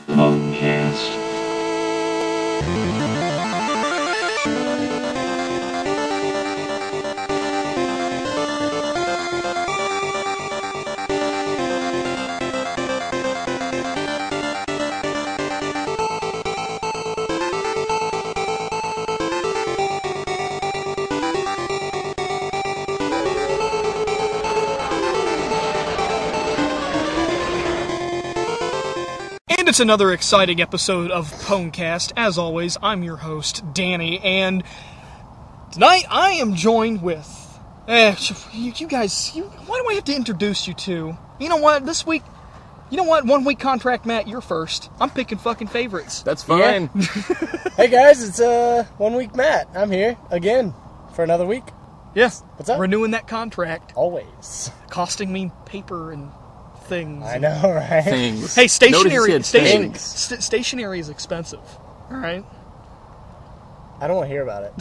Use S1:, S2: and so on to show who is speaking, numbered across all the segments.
S1: PWNcast.
S2: It's another exciting episode of PWNcast. As always, I'm your host, Danny, and tonight I am joined with... you guys, why do I have to introduce you two? You know what, this week... You know what, 1 week contract, Matt, you're first. I'm picking fucking favorites.
S3: That's fine.
S4: Yeah. Hey guys, it's 1 week Matt. I'm here again for another week.
S2: Yes.
S4: What's up?
S2: Renewing that contract.
S4: Always.
S2: Costing me paper and things.
S4: I know, right?
S3: Things.
S2: Hey, stationery is expensive. All right.
S4: I don't want to hear about it.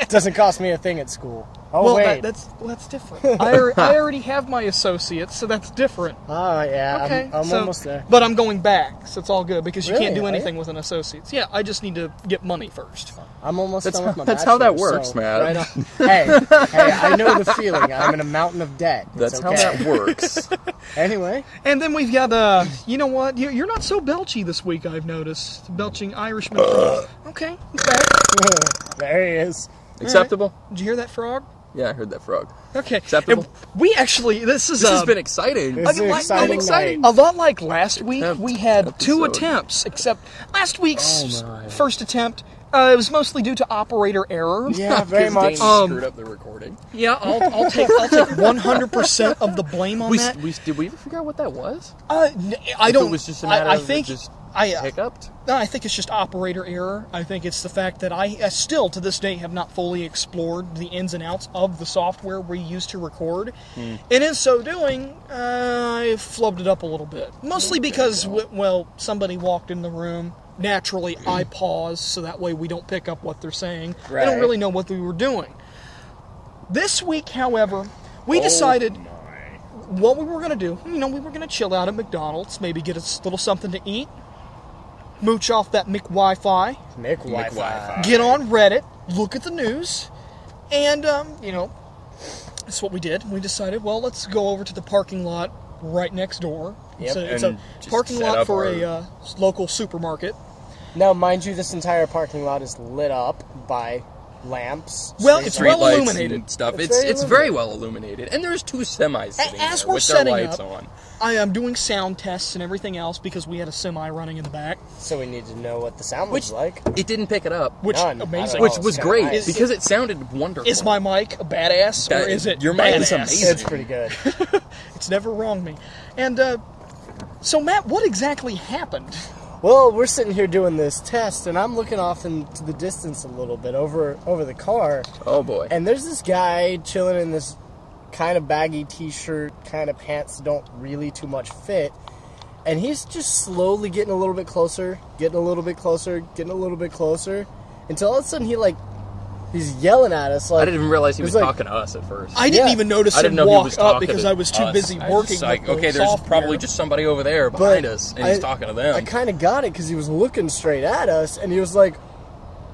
S4: It doesn't cost me a thing at school. Oh,
S2: well,
S4: wait.
S2: that's different. I already have my associates, so that's different.
S4: Oh, yeah.
S2: Okay,
S4: I'm almost there.
S2: But I'm going back, so it's all good, because you
S4: Really?
S2: can't do
S4: Are
S2: anything
S4: you?
S2: with an associate's. Yeah, I just need to get money first.
S4: I'm almost done with my
S3: That's how that
S4: bachelor's,
S3: works,
S4: so
S3: Matt.
S4: right on. Hey, I know the feeling. I'm in a mountain of debt. It's
S3: That's how
S4: okay.
S3: that works.
S4: Anyway.
S2: And then we've got, you know what? You're not so belchy this week, I've noticed. Belching Irishman. Okay,
S4: There he is.
S3: Acceptable?
S2: Did you hear that frog?
S3: Yeah, I heard that frog.
S2: Okay.
S3: Acceptable?
S2: And we actually, this
S3: This has been exciting.
S4: This is an exciting night.
S2: A lot like last week,
S3: Attempt
S2: we had two
S3: episode.
S2: attempts, except last week's
S3: Oh my.
S2: first attempt, it was mostly due to operator error.
S4: Yeah, very
S3: 'Cause
S4: much.
S3: Danny screwed up the recording.
S2: Yeah, I'll take 100% of the blame on that.
S3: Did we ever figure out what that was?
S2: I don't.
S3: It was just a matter
S2: I
S3: of
S2: think
S3: it just
S2: I
S3: hiccuped?
S2: No, I think it's just operator error. I think it's the fact that I still, to this day, have not fully explored the ins and outs of the software we use to record. And in so doing, I flubbed it up a little bit. Mostly because, well, somebody walked in the room. Naturally, I pause, so that way we don't pick up what they're saying. They don't
S4: Right.
S2: really know what we were doing. This week, however, we decided what we were going to do. You know, we were going to chill out at McDonald's, maybe get a little something to eat, mooch off that Wi-Fi,
S4: Nick Wi-Fi.
S2: get on Reddit, look at the news, and, you know, that's what we did. We decided, well, let's go over to the parking lot right next door.
S4: Yep.
S2: It's
S3: And
S2: a
S3: just
S2: parking
S3: set
S2: lot
S3: up
S2: for
S3: our-
S2: a local supermarket.
S4: Now, mind you, this entire parking lot is lit up by lamps.
S2: Well,
S4: street
S2: it's
S4: lights.
S2: well
S3: Streetlights
S2: illuminated.
S3: and stuff.
S4: It's
S3: It's
S4: very
S3: very well illuminated. And there's two semis sitting
S2: As
S3: there
S2: we're
S3: with their
S2: setting
S3: lights
S2: up,
S3: on.
S2: I am doing sound tests and everything else because we had a semi running in the back.
S4: So we need to know what the sound was like.
S3: It didn't pick it up.
S2: Which,
S4: None.
S2: amazing.
S3: Which
S4: Oh,
S3: was
S4: it's
S3: great,
S4: kinda nice.
S3: because it sounded wonderful.
S2: Is my mic a badass, or
S3: That-
S2: is it
S3: your mic is
S2: badass?
S3: amazing.
S4: It's pretty good.
S2: It's never wronged me. And, so Matt, what exactly happened?
S4: Well, we're sitting here doing this test, and I'm looking off into the distance a little bit over the car,
S3: Oh, boy.
S4: and there's this guy chilling in this kind of baggy t-shirt, kind of pants that don't really too much fit, and he's just slowly getting a little bit closer, getting a little bit closer, getting a little bit closer, until all of a sudden he's yelling at us like...
S3: I didn't even realize he was
S4: it's like-
S3: talking to us at first.
S2: I didn't
S4: Yeah.
S2: even notice
S3: I
S2: him
S3: didn't know he
S2: walk
S3: was
S2: up
S3: talking
S2: because
S3: to
S2: I was too
S3: us.
S2: busy
S3: I was
S2: working
S3: just like,
S2: with the
S3: okay, there's
S2: software.
S3: probably just somebody over there
S4: But
S3: behind us, and he's
S4: I-
S3: talking to them.
S4: I kind of got it because he was looking straight at us, and he was like,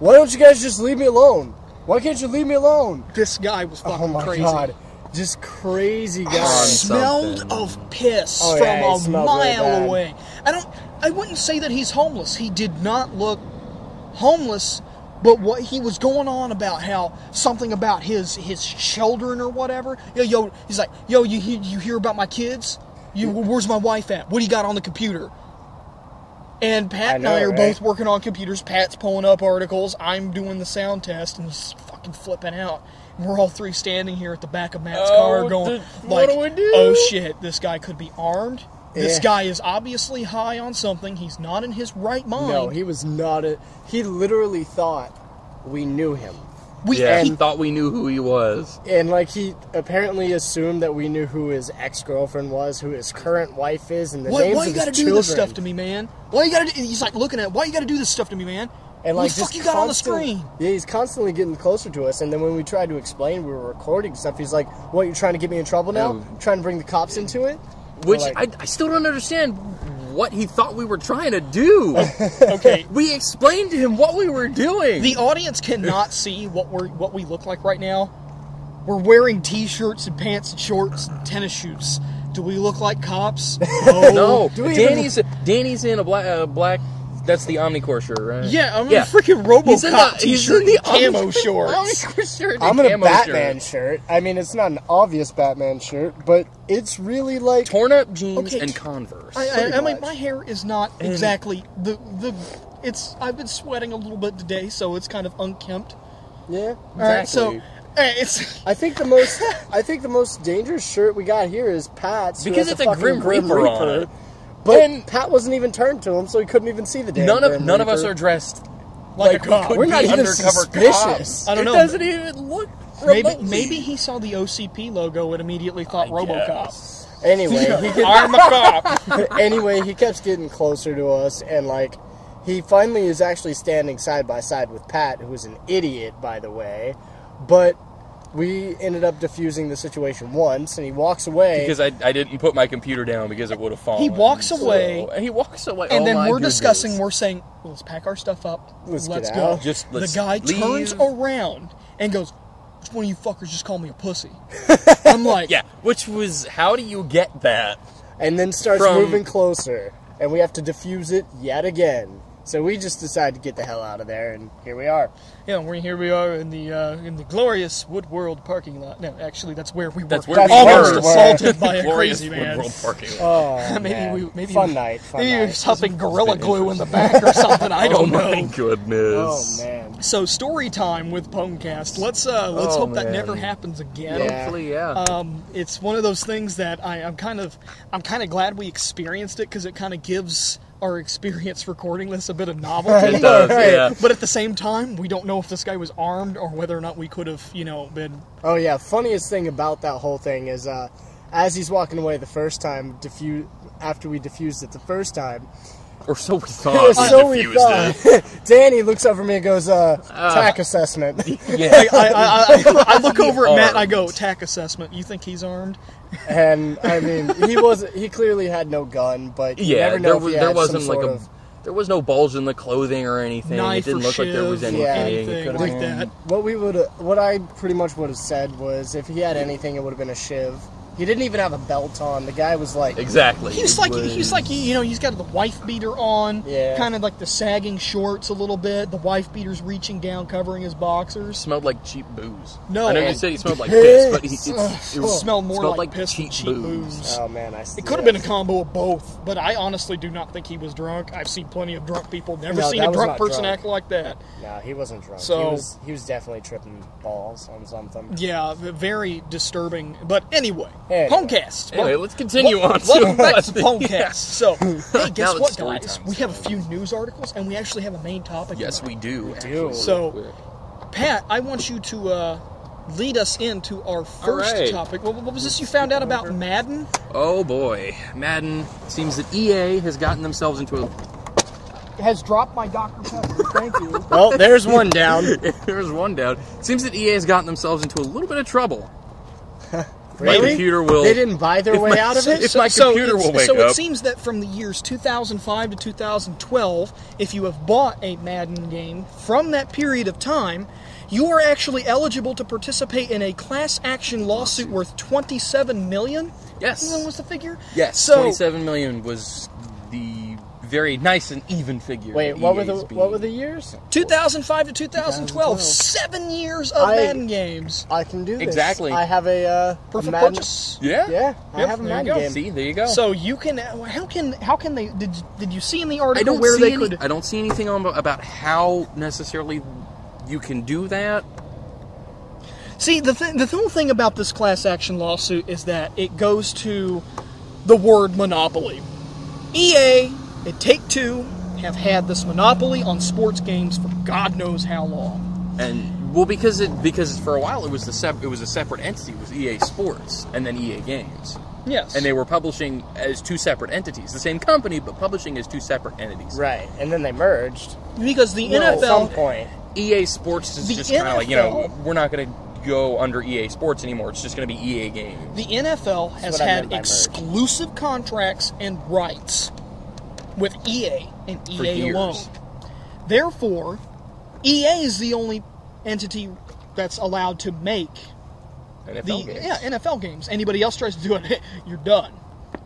S4: "Why don't you guys just leave me alone? Why can't you leave me alone?"
S2: This guy was fucking
S4: Oh my
S2: crazy.
S4: god, just crazy guy.
S3: On
S2: Smelled
S3: something.
S2: of piss
S4: Oh,
S2: from
S4: yeah, he
S2: a
S4: smelled really
S2: mile
S4: bad.
S2: away. I wouldn't say that he's homeless. He did not look homeless, but what he was going on about how something about his children or whatever. He's like, yo, you hear about my kids? Where's my wife at? What do you got on the computer? And Pat and I are
S4: right?
S2: both working on computers. Pat's pulling up articles. I'm doing the sound test, and he's fucking flipping out. And we're all three standing here at the back of Matt's car going,
S3: what do we do?
S2: oh shit, this guy could be armed. This
S4: Yeah.
S2: guy is obviously high on something. He's not in his right mind.
S4: No, he was not. He literally thought we knew him,
S3: Yeah,
S2: he-
S3: he thought we knew who he was.
S4: and like he apparently assumed that we knew who his ex-girlfriend was, who his current wife is, and the names
S2: why
S4: of
S2: you
S4: his
S2: gotta
S4: children.
S2: do this stuff to me, man? Why you gotta do, he's like looking at it, why you gotta do this stuff to me, man?
S4: And
S2: what
S4: like
S2: the fuck
S4: just
S2: you got on the
S4: constant-
S2: screen?
S4: Yeah, he's constantly getting closer to us. And then when we tried to explain we were recording stuff, he's like, "What? You're trying to get me in trouble now?
S3: No.
S4: Trying to bring the cops into it?"
S3: Which
S4: We're like,
S3: I still don't understand what he thought we were trying to do.
S2: Okay.
S3: We explained to him what we were doing.
S2: The audience cannot see what we look like right now. We're wearing t-shirts and pants and shorts and tennis shoes. Do we look like cops?
S3: No.
S4: Do we
S3: Danny's in a black. That's the Omnicore shirt, right?
S2: Yeah, I'm in a freaking RoboCop t-shirt and camo shorts.
S3: Omnicore shirt and
S4: I'm in a
S3: camo
S4: Batman
S3: shirt.
S4: shirt. I mean, it's not an obvious Batman shirt, but it's really like...
S3: Torn up jeans
S2: Okay.
S3: and Converse.
S2: I mean,
S4: much.
S2: my hair is not exactly it's. I've been sweating a little bit today, so it's kind of unkempt.
S4: Yeah.
S2: All right, so
S3: Exactly.
S2: it's.
S4: I think the most dangerous shirt we got here is Pat's. who
S3: Because
S4: has
S3: it's a
S4: fucking
S3: Grim Reaper on it.
S4: But Pat wasn't even turned to him, so he couldn't even see the damn
S3: None
S4: Grim
S3: of us
S4: Reaper.
S3: are dressed
S2: Like a
S3: we
S2: cop.
S3: could
S4: We're not
S3: be
S4: even
S3: undercover
S4: suspicious.
S3: cops.
S2: I don't know.
S3: It doesn't even look remotely.
S2: Maybe he saw the OCP logo and immediately thought RoboCop.
S4: Anyway,
S2: I'm a cop.
S4: anyway, he kept getting closer to us, and like, he finally is actually standing side by side with Pat, who was an idiot, by the way. But we ended up diffusing the situation once, and he walks away.
S3: Because I didn't put my computer down because it would have fallen.
S2: He walks away.
S3: And he walks away.
S2: And
S3: Oh
S2: then
S3: my
S2: we're
S3: goodness.
S2: discussing. We're saying, well, let's pack our stuff up.
S4: Let's get
S2: go.
S4: out.
S3: Just
S2: The
S3: let's
S2: guy
S3: leave.
S2: turns around and goes, "Which one of you fuckers just called me a pussy?" I'm like,
S3: Yeah, which was, how do you get that?
S4: And then starts
S3: From-
S4: moving closer, and we have to diffuse it yet again. So we just decided to get the hell out of there, and here we are.
S2: Yeah, here we are in the glorious Woodworld parking lot. No, actually, that's where we were.
S3: That's where
S4: we
S2: almost
S4: were.
S2: assaulted by a
S3: Glorious
S2: crazy man.
S3: Woodworld parking lot.
S4: Oh,
S2: Maybe
S4: man.
S2: maybe
S4: fun night.
S2: maybe he
S4: night.
S2: was huffing gorilla glue in the back or something. I
S3: Oh
S2: don't
S3: my
S2: know.
S3: goodness.
S4: Oh man.
S2: So story time with PWNcast. Let's hope that
S3: man.
S2: never happens again.
S4: Yeah.
S3: Hopefully, yeah.
S2: It's one of those things that I'm kind of glad we experienced it because it kind of gives our experience recording this a bit of novelty.
S3: It does,
S4: Right.
S3: yeah.
S2: But at the same time, we don't know if this guy was armed or whether or not we could have, been.
S4: Oh yeah. Funniest thing about that whole thing is, as he's walking away the first time, after we diffused it the first time,
S3: Or so we thought.
S4: so we
S3: diffused
S4: thought.
S3: it.
S4: Danny looks over at me and goes, "TAC assessment."
S3: Yeah.
S2: I look over at Matt and I go, "TAC assessment. You think he's armed?"
S4: And I mean, he clearly had no gun, but you
S3: Yeah,
S4: never know if he
S3: there
S4: had
S3: wasn't
S4: some
S3: like
S4: sort
S3: a.
S4: of
S3: There was no bulge in the clothing or anything.
S2: Knife
S3: It didn't
S2: or
S3: look like there was
S2: shiv,
S3: anything.
S4: Yeah.
S3: It
S2: anything
S3: could've
S2: like
S3: been-
S2: that.
S4: what I pretty much would have said was if he had anything, it would have been a shiv. He didn't even have a belt on. The guy was like,
S3: Exactly.
S2: He's like he's got the wife beater on,
S4: Yeah.
S2: kind of like the sagging shorts a little bit. The wife beater's reaching down, covering his boxers.
S3: Smelled like cheap booze.
S2: No,
S3: I know you
S2: and
S3: said he smelled like piss, but
S2: It smelled more like piss than cheap booze.
S4: "Oh man,
S2: It could have been a combo of both, but I honestly do not think he was drunk. I've seen plenty of drunk people. Never
S4: No,
S2: seen
S4: that
S2: a
S4: was
S2: drunk
S4: not
S2: person
S4: drunk.
S2: act like that.
S4: No, he wasn't drunk.
S2: So-
S4: he was definitely tripping balls on something.
S2: Yeah, very disturbing. But anyway,
S4: Anyway.
S2: PWNcast.
S3: Anyway, let's continue on.
S2: Welcome back to
S3: Yeah.
S2: PWNcast. So, hey, guess
S3: Now it's
S2: what,
S3: story
S2: guys?
S3: time.
S2: We have a few news articles, and we actually have a main topic.
S3: Yes,
S2: tonight.
S3: we do.
S4: do.
S3: actually.
S2: So, Pat, I want you to lead us into our first
S3: right.
S2: topic. What was this you found out about Madden?
S3: Oh boy, Madden. Seems that EA has gotten themselves into a.
S2: Has dropped my Dr. Pepper. Thank you.
S4: Well, there's one down.
S3: There's one down. Seems that EA has gotten themselves into a little bit of trouble. My
S4: Really?
S3: computer will.
S4: They didn't buy their way out of it.
S3: If my computer will wake
S2: So
S3: up.
S2: it seems that from the years 2005 to 2012, if you have bought a Madden game from that period of time, you are actually eligible to participate in a class action lawsuit worth $27 million.
S3: Yes.
S2: What was the figure?
S3: Yes.
S2: So
S3: 27 million was the very nice and even figure.
S4: Wait,
S3: that
S4: what were
S3: EA's
S4: the years?
S2: 2005 to 2012, 7 years of Madden games.
S4: I can do this.
S3: Exactly.
S4: I have a
S2: Perfect
S4: Madden.
S2: purchase.
S3: Yeah.
S4: Yeah, I
S2: Yep,
S4: have a
S2: there you
S4: Madden
S2: go.
S4: game.
S3: See, there you go.
S2: So you can. How can they? Did you see in the
S3: I
S2: article
S3: don't
S2: where
S3: see
S2: they
S3: any,
S2: could?
S3: I don't see anything about how necessarily you can do that.
S2: See, the whole thing about this class action lawsuit is that it goes to the word monopoly. EA and Take-Two have had this monopoly on sports games for God knows how long.
S3: And well, because for a while it was a separate entity. It was EA Sports and then EA Games.
S2: Yes.
S3: And they were publishing as two separate entities, the same company, but publishing as two separate entities.
S4: Right, and then they merged.
S2: Because the
S4: At some
S2: NFL...
S4: point.
S3: EA Sports is
S2: The
S3: just kind of like, you know,
S2: NFL
S3: we're not going to go under EA Sports anymore. It's just going to be EA Games.
S2: The NFL has
S4: what I meant
S2: had
S4: by merge.
S2: exclusive contracts and rights with EA and
S3: For
S2: EA
S3: years.
S2: alone. Therefore, EA is the only entity that's allowed to make
S3: NFL games.
S2: Yeah, NFL games. Anybody else tries to do it, you're done.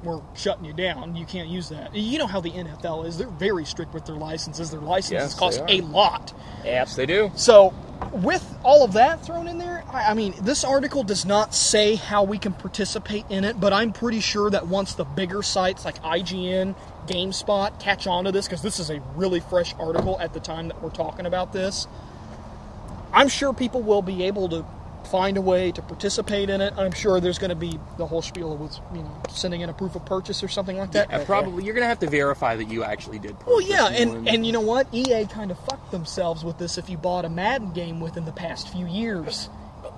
S2: We're shutting you down. You can't use that. You know how the NFL is. They're very strict with their licenses. Their licenses
S3: Yes,
S2: cost
S3: they
S2: a
S3: are.
S2: lot.
S3: Yes, they do.
S2: So, with all of that thrown in there, I mean, this article does not say how we can participate in it, but I'm pretty sure that once the bigger sites like IGN, GameSpot catch on to this, because this is a really fresh article at the time that we're talking about this, I'm sure people will be able to find a way to participate in it. I'm sure there's going to be the whole spiel with, sending in a proof of purchase or something like that.
S3: Yeah, probably. You're going to have to verify that you actually did purchase
S2: Well, yeah,
S3: one.
S2: and you know what? EA kind of fucked themselves with this if you bought a Madden game within the past few years.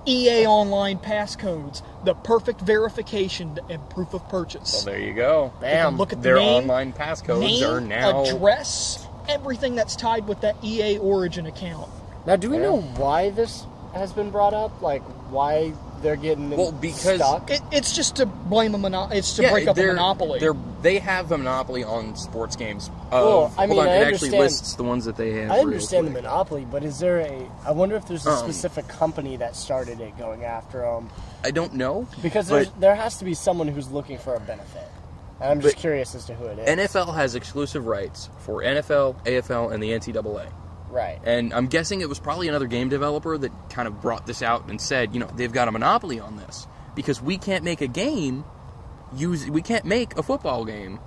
S2: EA Online passcodes, the perfect verification and proof of purchase.
S3: Well, there you go.
S4: Bam.
S2: Look at the
S3: Their
S2: name,
S3: online passcodes
S2: name,
S3: are now...
S2: address, everything that's tied with that EA Origin account.
S4: Now, do we know why this has been brought up? Like, why they're getting
S3: because
S4: stuck?
S2: It's just to blame a monopoly. It's to break up a monopoly.
S3: They have a monopoly on sports games.
S4: Well, I mean,
S3: hold on,
S4: I
S3: it actually
S4: understand-
S3: lists the ones that they have.
S4: I understand the
S3: real quick.
S4: monopoly, but is there I wonder if there's a specific company that started it going after them.
S3: I don't know.
S4: Because
S3: but
S4: there has to be someone who's looking for a benefit. And I'm just
S3: But
S4: curious as to who it is.
S3: NFL has exclusive rights for NFL, AFL, and the NCAA.
S4: Right.
S3: And I'm guessing it was probably another game developer that kind of brought this out and said, they've got a monopoly on this. Because we can't make a game, we can't make a football game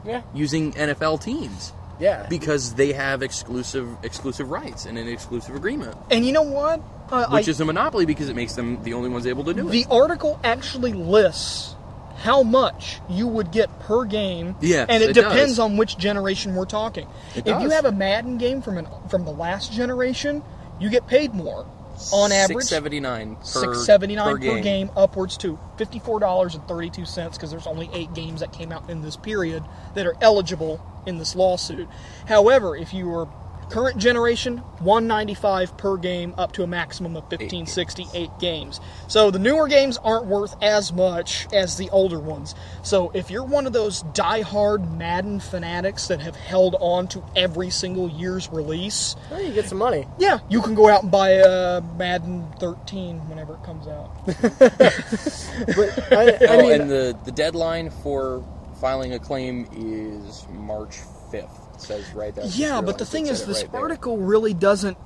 S4: Yeah.
S3: using NFL teams.
S4: Yeah.
S3: Because they have exclusive rights and an exclusive agreement.
S2: And you know what?
S3: Which is a monopoly because it makes them the only ones able to do it.
S2: The article actually lists how much you would get per game,
S3: Yes,
S2: and it
S3: it
S2: depends
S3: does.
S2: on which generation we're talking.
S3: It
S2: If you
S3: does.
S2: have a Madden game from the last generation, you get paid more. On average,
S3: $6.79
S2: $6.79 per game, upwards to $54.32 because there's only 8 games that came out in this period that are eligible in this lawsuit. However, if you were current generation, $195 per game, up to a maximum of 1568 games. So the newer games aren't worth as much as the older ones. So if you're one of those die-hard Madden fanatics that have held on to every single year's release,
S4: Well, you get some money.
S2: yeah, you can go out and buy a Madden 13 whenever it comes out.
S4: But I mean,
S3: and the deadline for filing a claim is March 5th. It says right there.
S2: Yeah, but the thing is,
S3: It said it
S2: this
S3: right there.
S2: article really doesn't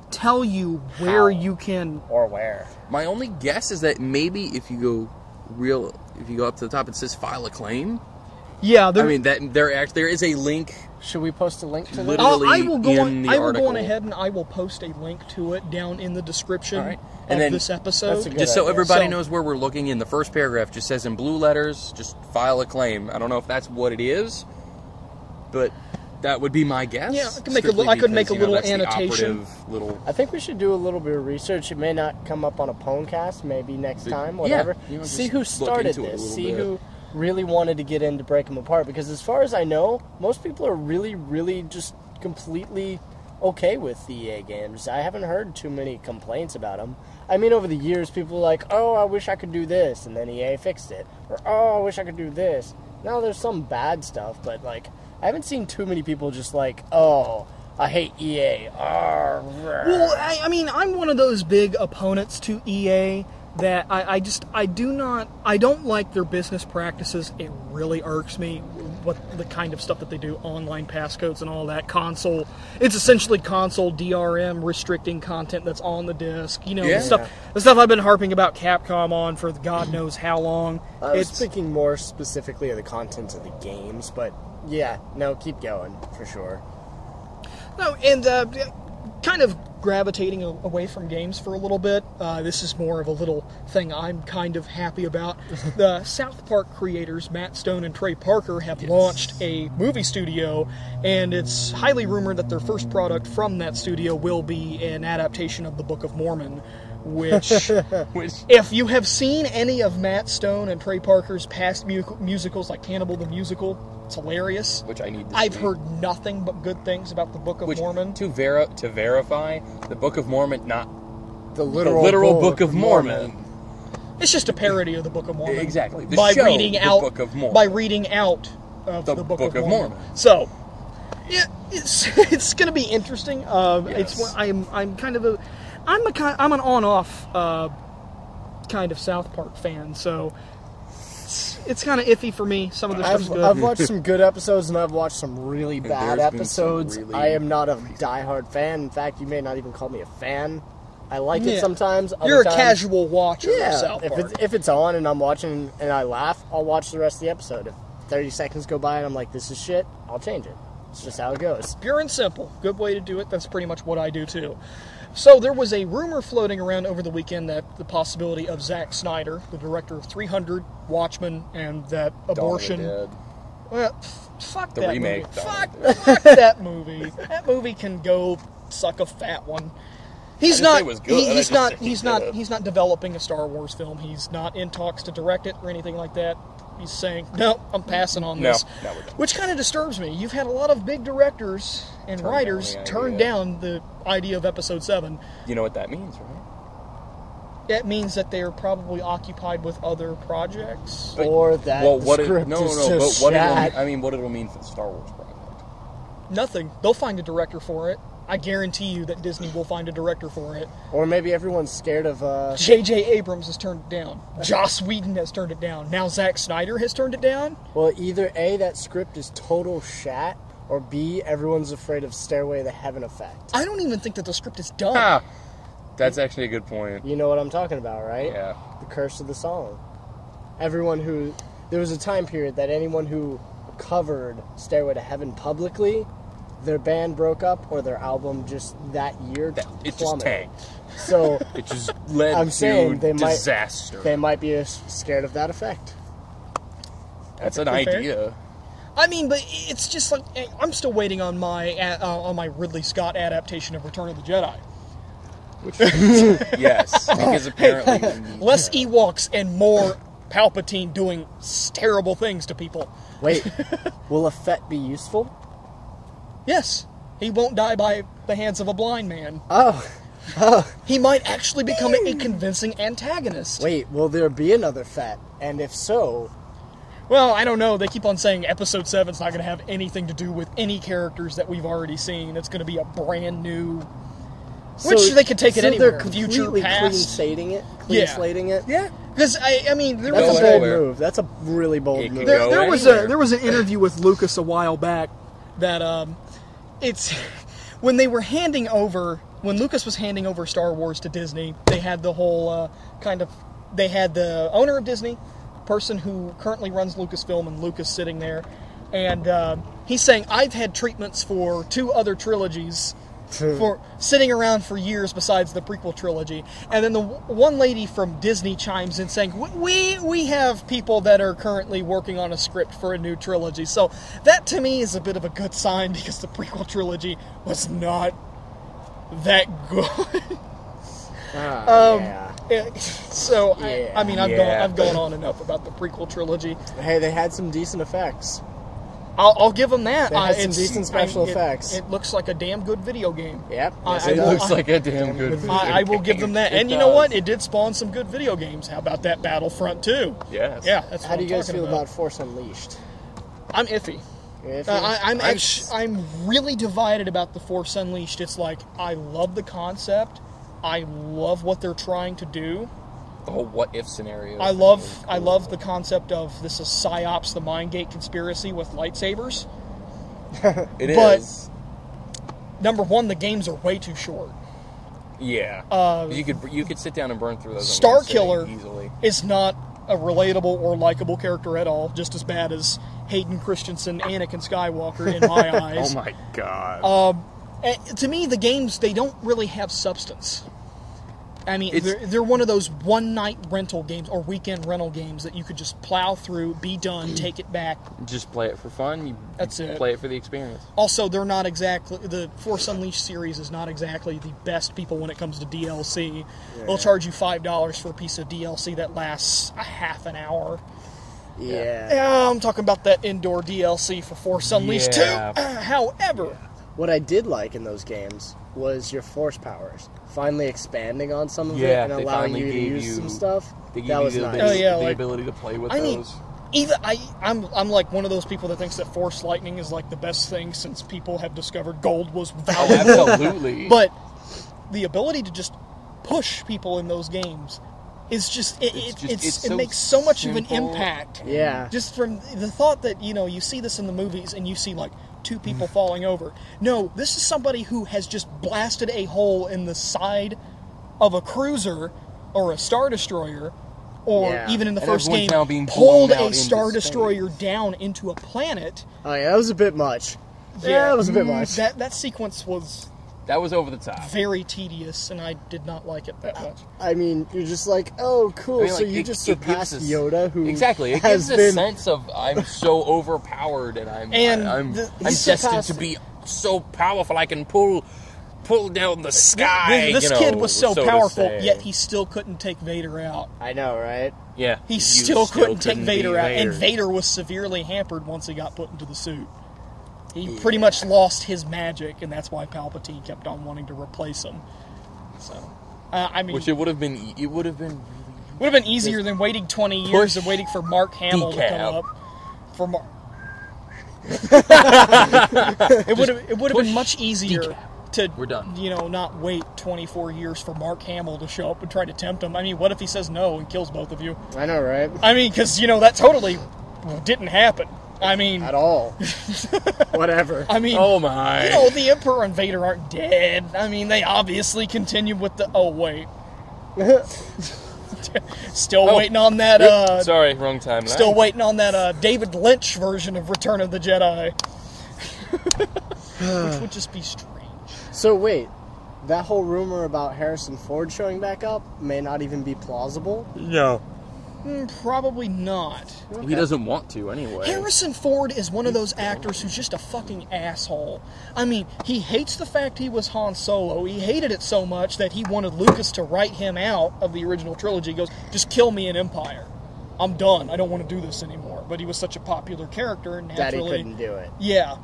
S2: tell you where
S4: How?
S2: you can.
S4: or where?
S3: My only guess is that maybe if you go up to the top, it says file a claim.
S2: Yeah,
S3: I mean that there is a link.
S4: Should we post a link to this?
S3: Literally
S2: I will go
S3: in
S2: on.
S3: the
S2: I will go on
S3: article.
S2: ahead and I will post a link to it down in the description
S3: All right.
S2: of
S3: And then-
S2: this episode.
S4: That's a good
S3: Just so
S4: idea.
S3: everybody
S2: So-
S3: knows where we're looking, in the first paragraph just says in blue letters, just file a claim. I don't know if that's what it is, but that would be my guess.
S2: Yeah, I could make a
S3: strictly
S2: I could make a
S3: because,
S2: little
S3: that's the
S2: annotation.
S3: operative little.
S4: I think we should do a little bit of research. It may not come up on a PWNcast, maybe next time, whatever. See
S3: just
S4: who
S3: look
S4: started
S3: into it a
S4: this.
S3: little
S4: See
S3: bit.
S4: who really wanted to get in to break them apart. Because as far as I know, most people are really, really just completely okay with the EA games. I haven't heard too many complaints about them. I mean, over the years, people are like, oh, I wish I could do this, and then EA fixed it. Or, oh, I wish I could do this. Now, there's some bad stuff, but, like, I haven't seen too many people just like, oh, I hate EA.
S2: Well, I mean, I'm one of those big opponents to EA that I don't like their business practices. It really irks me what the kind of stuff that they do, online passcodes and all that. Console, it's essentially console DRM restricting content that's on the disc.
S3: Yeah.
S2: The stuff I've been harping about Capcom on for God knows how long.
S4: I was thinking more specifically of the content of the games, but yeah, no, keep going, for sure.
S2: No, and kind of gravitating away from games for a little bit. This is more of a little thing I'm kind of happy about. The South Park creators, Matt Stone and Trey Parker, have launched a movie studio, and it's highly rumored that their first product from that studio will be an adaptation of the Book of Mormon, which, if you have seen any of Matt Stone and Trey Parker's past musicals, like Cannibal the Musical, it's hilarious.
S3: Which I need to
S2: I've
S3: see.
S2: heard nothing but good things about the Book of Mormon.
S3: To verify, the Book of Mormon, not
S4: The
S3: the
S4: literal,
S3: literal Book of Mormon.
S2: It's just a parody of the Book of Mormon.
S3: Exactly. The
S2: By
S3: show,
S2: reading
S3: The
S2: out
S3: Book of Mormon.
S2: by reading out of
S3: The
S2: the Book
S3: Book
S2: of
S3: of
S2: Mormon.
S3: Mormon.
S2: So, yeah, it's going to be interesting.
S3: Yes.
S2: I'm kind of I'm an on-off kind of South Park fan, so it's kind of iffy for me. Some of the stuff's good.
S4: I've watched some good episodes and I've watched some really bad
S3: there's been some
S4: episodes.
S3: really
S4: I am not a diehard fan. In fact, you may not even call me a fan. I like it sometimes. Other
S2: You're a
S4: times,
S2: casual watcher of
S4: Yeah,
S2: South Park.
S4: if it's on and I'm watching and I laugh, I'll watch the rest of the episode. If 30 seconds go by and I'm like, this is shit, I'll change it. It's just how it goes.
S2: Pure and simple. Good way to do it. That's pretty much what I do, too. So there was a rumor floating around over the weekend that the possibility of Zack Snyder, the director of 300, Watchmen, and that abortion...
S3: Dawn of the Dead.
S2: Well, fuck
S3: The
S2: that
S3: remake,
S2: movie.
S3: Dawn of
S2: Fuck, fuck that movie. That movie can go suck a fat one. He's
S3: didn't say
S2: not.
S3: it was good, I
S2: He's
S3: just
S2: not.
S3: said
S2: He's
S3: he
S2: not.
S3: did it.
S2: He's not developing a Star Wars film. He's not in talks to direct it or anything like that. He's saying, "No, I'm passing on this,"
S3: No, we're done.
S2: which kind of disturbs me. You've had a lot of big directors and
S3: Turn
S2: writers
S3: down the
S2: turn
S3: idea.
S2: down the idea of Episode 7.
S3: You know what that means, right?
S2: That means that they are probably occupied with other projects.
S3: But-
S4: Or that
S3: well,
S4: the
S3: what
S4: script
S3: no,
S4: is
S3: no,
S4: just
S3: but what
S4: shit.
S3: what it'll mean for the Star Wars project.
S2: Nothing. They'll find a director for it. I guarantee you that Disney will find a director for it.
S4: Or maybe everyone's scared of...
S2: J.J. Abrams has turned it down. Joss Whedon has turned it down. Now Zack Snyder has turned it down.
S4: Well, either A, that script is total shat, or B, everyone's afraid of Stairway to Heaven effect.
S2: I don't even think that the script is done.
S3: Ah, that's actually a good point.
S4: You know what I'm talking about, right?
S3: Yeah.
S4: The curse of the song. Everyone who... There was a time period that anyone who covered Stairway to Heaven publicly, their band broke up or their album just that year
S3: It just
S4: plummeted.
S3: tanked.
S4: So
S3: It just led
S4: I'm
S3: to
S4: saying they
S3: disaster.
S4: they might be scared of that effect.
S3: That's an
S2: Perfectly fair.
S3: idea.
S2: I mean, but it's just like I'm still waiting on my Ridley Scott adaptation of Return of the Jedi.
S3: Yes, because apparently we need
S2: Less Ewoks and more Palpatine doing terrible things to people.
S4: Wait, will a Fett be useful?
S2: Yes, he won't die by the hands of a blind man.
S4: Oh,
S2: He might actually become a convincing antagonist.
S4: wait, will there be another Fett? And if so,
S2: Well, I don't know. They keep on saying Episode 7's not going to have anything to do with any characters that we've already seen. It's going to be a brand new... Which they could take it anywhere.
S4: They're
S2: Future,
S4: completely
S2: past.
S4: clean
S2: Yeah.
S4: slating it.
S2: Yeah, because I mean, there
S4: That's
S2: was
S4: a
S3: Go
S4: bold
S3: anywhere.
S4: move. That's a really bold
S3: It could
S4: move.
S3: go anywhere.
S2: there was an interview with Lucas a while back that it's when Lucas was handing over Star Wars to Disney, they had the whole they had the owner of Disney, person who currently runs Lucasfilm, and Lucas sitting there, and he's saying, I've had treatments for 2 other trilogies for sitting around for years besides the prequel trilogy. And then the one lady from Disney chimes in saying, we have people that are currently working on a script for a new trilogy. So that to me is a bit of a good sign, because the prequel trilogy was not that good.
S4: Yeah.
S2: So
S4: Yeah.
S2: I mean,
S3: Yeah.
S2: I've gone on enough about the prequel trilogy.
S4: Hey, they had some decent effects.
S2: I'll give them that.
S4: They had some
S2: It's-
S4: decent special effects.
S2: It looks like a damn good video game.
S4: Yep. Yes,
S2: I
S3: It
S2: will-
S3: looks like a damn good video
S2: I will give
S3: game.
S2: them that.
S4: It
S2: And you know
S4: does.
S2: what? It did spawn some good video games. How about that Battlefront 2?
S3: Yes.
S2: Yeah, that's what
S4: How do you
S2: I'm
S4: guys
S2: talking
S4: feel about Force Unleashed?
S2: I'm iffy.
S4: If
S2: I'm really divided about the Force Unleashed. It's like, I love the concept. I love what they're trying to do.
S3: The whole what if scenario.
S2: I love the concept of this is PsyOps, the Mindgate conspiracy with lightsabers.
S3: It
S2: but-
S3: is.
S2: Number one, the games are way too short.
S3: Yeah. You could sit down and burn through those. in
S2: Star
S3: one sitting
S2: Killer
S3: easily.
S2: is not a relatable or likable character at all, just as bad as Hayden Christensen, Anakin Skywalker in my eyes.
S3: Oh my god.
S2: To me, the games, they don't really have substance. I mean,
S3: It's-
S2: they're one of those one-night rental games or weekend rental games that you could just plow through, be done, take it back.
S3: Just play it for fun.
S2: That's
S3: you
S2: it.
S3: Play it for the experience.
S2: Also, they're not exactly... The Force Unleashed series is not exactly the best people when it comes to DLC. They'll charge you $5 for a piece of DLC that lasts a half an hour.
S4: Yeah.
S2: Yeah, I'm talking about that indoor DLC for Force Unleashed
S3: Yeah.
S2: 2. However...
S4: What I did like in those games was your force powers. Finally expanding on some of it
S3: Yeah,
S4: and
S3: they
S4: allowing
S3: finally
S4: you to
S3: gave
S4: use
S3: you-
S4: some stuff.
S3: They give
S4: That
S3: you
S4: was
S3: the,
S4: nice.
S2: Oh, yeah,
S3: the
S2: like-
S3: ability to play with
S2: I mean,
S3: those.
S2: I'm like one of those people that thinks that force lightning is like the best thing since people have discovered gold was valuable.
S3: Absolutely.
S2: But the ability to just push people in those games is just it makes so much of an impact.
S4: Yeah.
S2: Just from the thought that, you see this in the movies and you see like two people falling over. No, this is somebody who has just blasted a hole in the side of a cruiser or a Star Destroyer, or even in the first game, pulled a Star Destroyer down into a planet.
S4: Oh yeah, that was a bit much. Yeah, that was a bit much.
S2: That sequence was...
S3: That was over the top.
S2: Very tedious, and I did not like it that much.
S4: I mean, you're just like, oh, cool, so you just surpassed Yoda, who
S3: Exactly, it gives a sense of, I'm so overpowered, and I'm destined to be so powerful I can pull down the sky.
S2: This kid was so powerful, yet he still couldn't take Vader out.
S4: I know, right?
S3: Yeah.
S2: He still couldn't take Vader out, and Vader was severely hampered once he got put into the suit. He pretty much lost his magic, and that's why Palpatine kept on wanting to replace him. So, I mean,
S3: which it would have been
S2: easier than waiting 20 years and waiting for Mark Hamill to come up. For Mark, it would have been much easier to not wait 24 years for Mark Hamill to show up and try to tempt him. I mean, what if he says no and kills both of you?
S4: I know, right?
S2: I mean, because that totally didn't happen. I mean...
S4: At all. Whatever.
S2: I mean...
S3: Oh, my.
S2: The Emperor and Vader aren't dead. I mean, they obviously continue with the... Oh, wait. Still waiting on that,
S3: Sorry, wrong timeline.
S2: Still waiting on that, David Lynch version of Return of the Jedi. Which would just be strange.
S4: So, wait. That whole rumor about Harrison Ford showing back up may not even be plausible?
S3: No.
S2: Probably not.
S3: Okay. He doesn't want to, anyway.
S2: Harrison Ford is one of those actors who's just a fucking asshole. I mean, he hates the fact he was Han Solo. He hated it so much that he wanted Lucas to write him out of the original trilogy. He goes, just kill me in Empire. I'm done. I don't want to do this anymore. But he was such a popular character, naturally...
S4: That he couldn't do it.
S2: Yeah.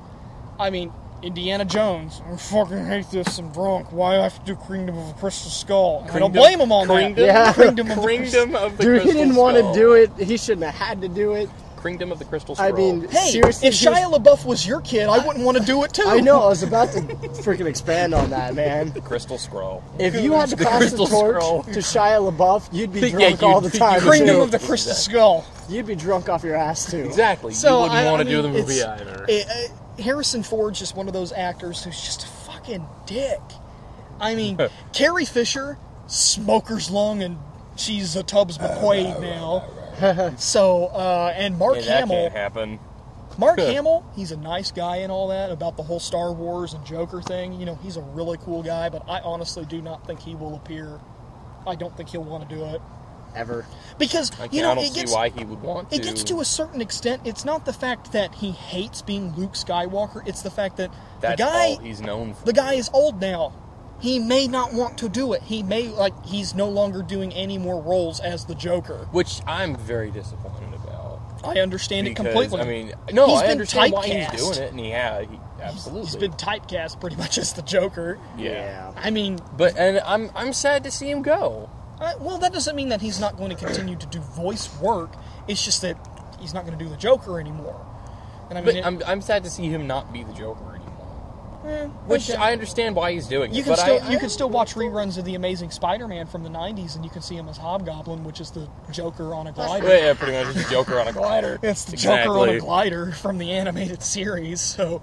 S2: I mean... Indiana Jones. I fucking hate this. I'm drunk. Why do I have to do Kingdom of the Crystal Skull? I don't blame him on that.
S4: Yeah.
S2: Kingdom of the Crystal
S3: Skull.
S4: Dude, he didn't want to do it. He shouldn't have had to do it.
S3: Kingdom of the Crystal Skull.
S4: I mean,
S2: hey,
S4: seriously,
S2: if Shia LaBeouf was your kid, I wouldn't want to do it too.
S4: I know. I was about to freaking expand on that, man.
S3: The Crystal Scroll.
S4: If you had to pass the torch to Shia LaBeoff, you'd be drunk all the time.
S2: Kingdom of the Crystal Skull.
S4: You'd be drunk off your ass too.
S3: Exactly.
S2: So,
S3: you wouldn't want to do the movie either.
S2: Harrison Ford's just one of those actors who's just a fucking dick. I mean, Carrie Fisher, smoker's lung, and she's a Tubbs McQuaid now. So, and Mark Hamill.
S3: That can't happen.
S2: Mark Hamill, he's a nice guy and all that, about the whole Star Wars and Joker thing. He's a really cool guy, but I honestly do not think he will appear. I don't think he'll want to do it.
S4: Ever.
S2: Because,
S3: I don't see why he would want to.
S2: It gets to a certain extent. It's not the fact that he hates being Luke Skywalker. It's the fact that
S3: that's all he's known for.
S2: The guy is old now. He may not want to do it. He may, he's no longer doing any more roles as the Joker.
S3: Which I'm very disappointed about.
S2: I understand it completely.
S3: I mean, no, I understand why he's doing it, and he absolutely.
S2: He's been typecast pretty much as the Joker.
S3: Yeah.
S2: I mean...
S3: And I'm sad to see him go.
S2: Well, that doesn't mean that he's not going to continue to do voice work. It's just that he's not going to do the Joker anymore. And I mean,
S3: I'm sad to see him not be the Joker anymore. Which I understand why he's doing it.
S2: You can still watch reruns of The Amazing Spider-Man from the 90s, and you can see him as Hobgoblin, which is the Joker on a glider.
S3: Yeah, pretty much it's the Joker on a glider.
S2: It's the Joker on a glider from the animated series. So,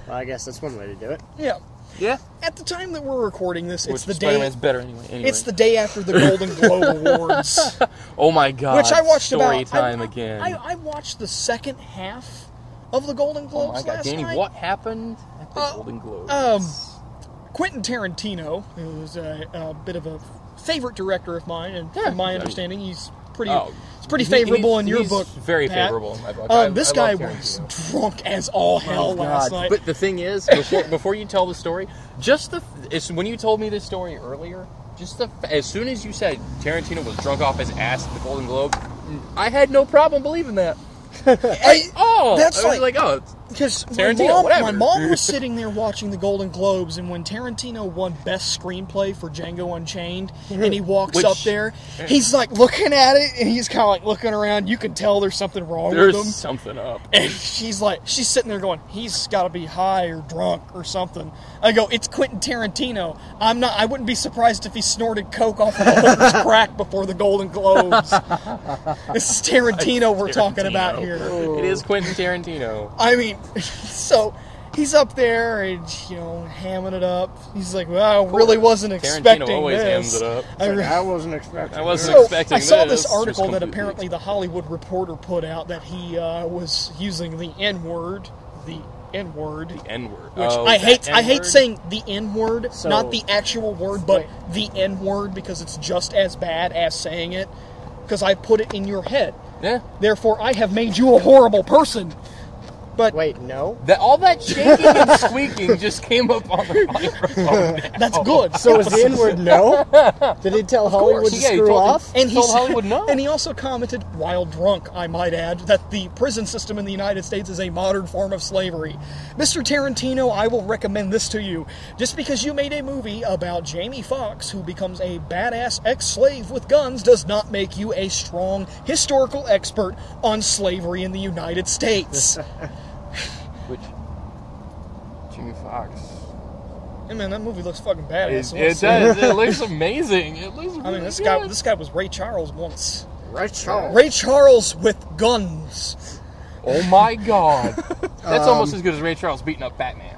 S4: well, I guess that's one way to do it.
S2: Yeah.
S3: Yeah.
S2: At the time that we're recording this, it's the day.
S3: Spider-Man's better anyway.
S2: It's the day after the Golden Globe Awards.
S3: Oh my God!
S2: Which I watched
S3: again.
S2: I watched the second half of the Golden Globes last
S3: Danny,
S2: night.
S3: what happened at the Golden Globes?
S2: Quentin Tarantino, who's a bit of a favorite director of mine, and from my understanding, he's pretty favorable in your book.
S3: Very
S2: Pat.
S3: favorable in my book.
S2: This guy was drunk as all hell last night.
S3: But the thing is, before you tell the story, when you told me this story earlier, as soon as you said Tarantino was drunk off his ass at the Golden Globe, I had no problem believing that.
S2: Because
S3: Tarantino, whatever.
S2: my mom was sitting there watching the Golden Globes, and when Tarantino won Best Screenplay for Django Unchained, and he walks up there, he's like looking at it, and he's kind of like looking around. You can tell there's something wrong with him.
S3: There's something up.
S2: And she's sitting there going, he's got to be high or drunk or something. I go, it's Quentin Tarantino. I wouldn't be surprised if he snorted coke off of a horse crack before the Golden Globes. This is Tarantino we're talking about here.
S3: It is Quentin Tarantino.
S2: I mean, so he's up there and, hamming it up. He's like, well, I really wasn't expecting
S3: Tarantino always
S2: this.
S3: hams it up.
S4: I wasn't expecting
S2: I saw
S3: this.
S2: this article that apparently the Hollywood Reporter put out that he was using the N-word. The N-word.
S3: The N-word.
S2: Which I hate saying the N-word,
S4: So-
S2: not the actual word, but the N-word, because it's just as bad as saying it. Because I put it in your head.
S3: Yeah.
S2: Therefore, I have made you a horrible person. But
S4: Wait, no?
S3: All that shaking and squeaking just came up on the microphone.
S2: that's good.
S4: So is the N-word no? Did he tell Hollywood to
S3: Yeah, he
S4: screw
S3: told-
S4: off?
S2: And
S3: Told Hollywood no.
S2: And he also commented, while drunk, I might add, that the prison system in the United States is a modern form of slavery. Mr. Tarantino, I will recommend this to you. Just because you made a movie about Jamie Foxx, who becomes a badass ex-slave with guns, does not make you a strong historical expert on slavery in the United States.
S3: Which Jimmy Fox.
S2: Hey man, that movie looks fucking badass.
S3: It does. It looks amazing. It looks. Really
S2: I mean, this
S3: good.
S2: guy was Ray Charles once.
S4: Right, Charles.
S2: Ray Charles with guns.
S3: Oh my god. That's almost as good as Ray Charles beating up Batman.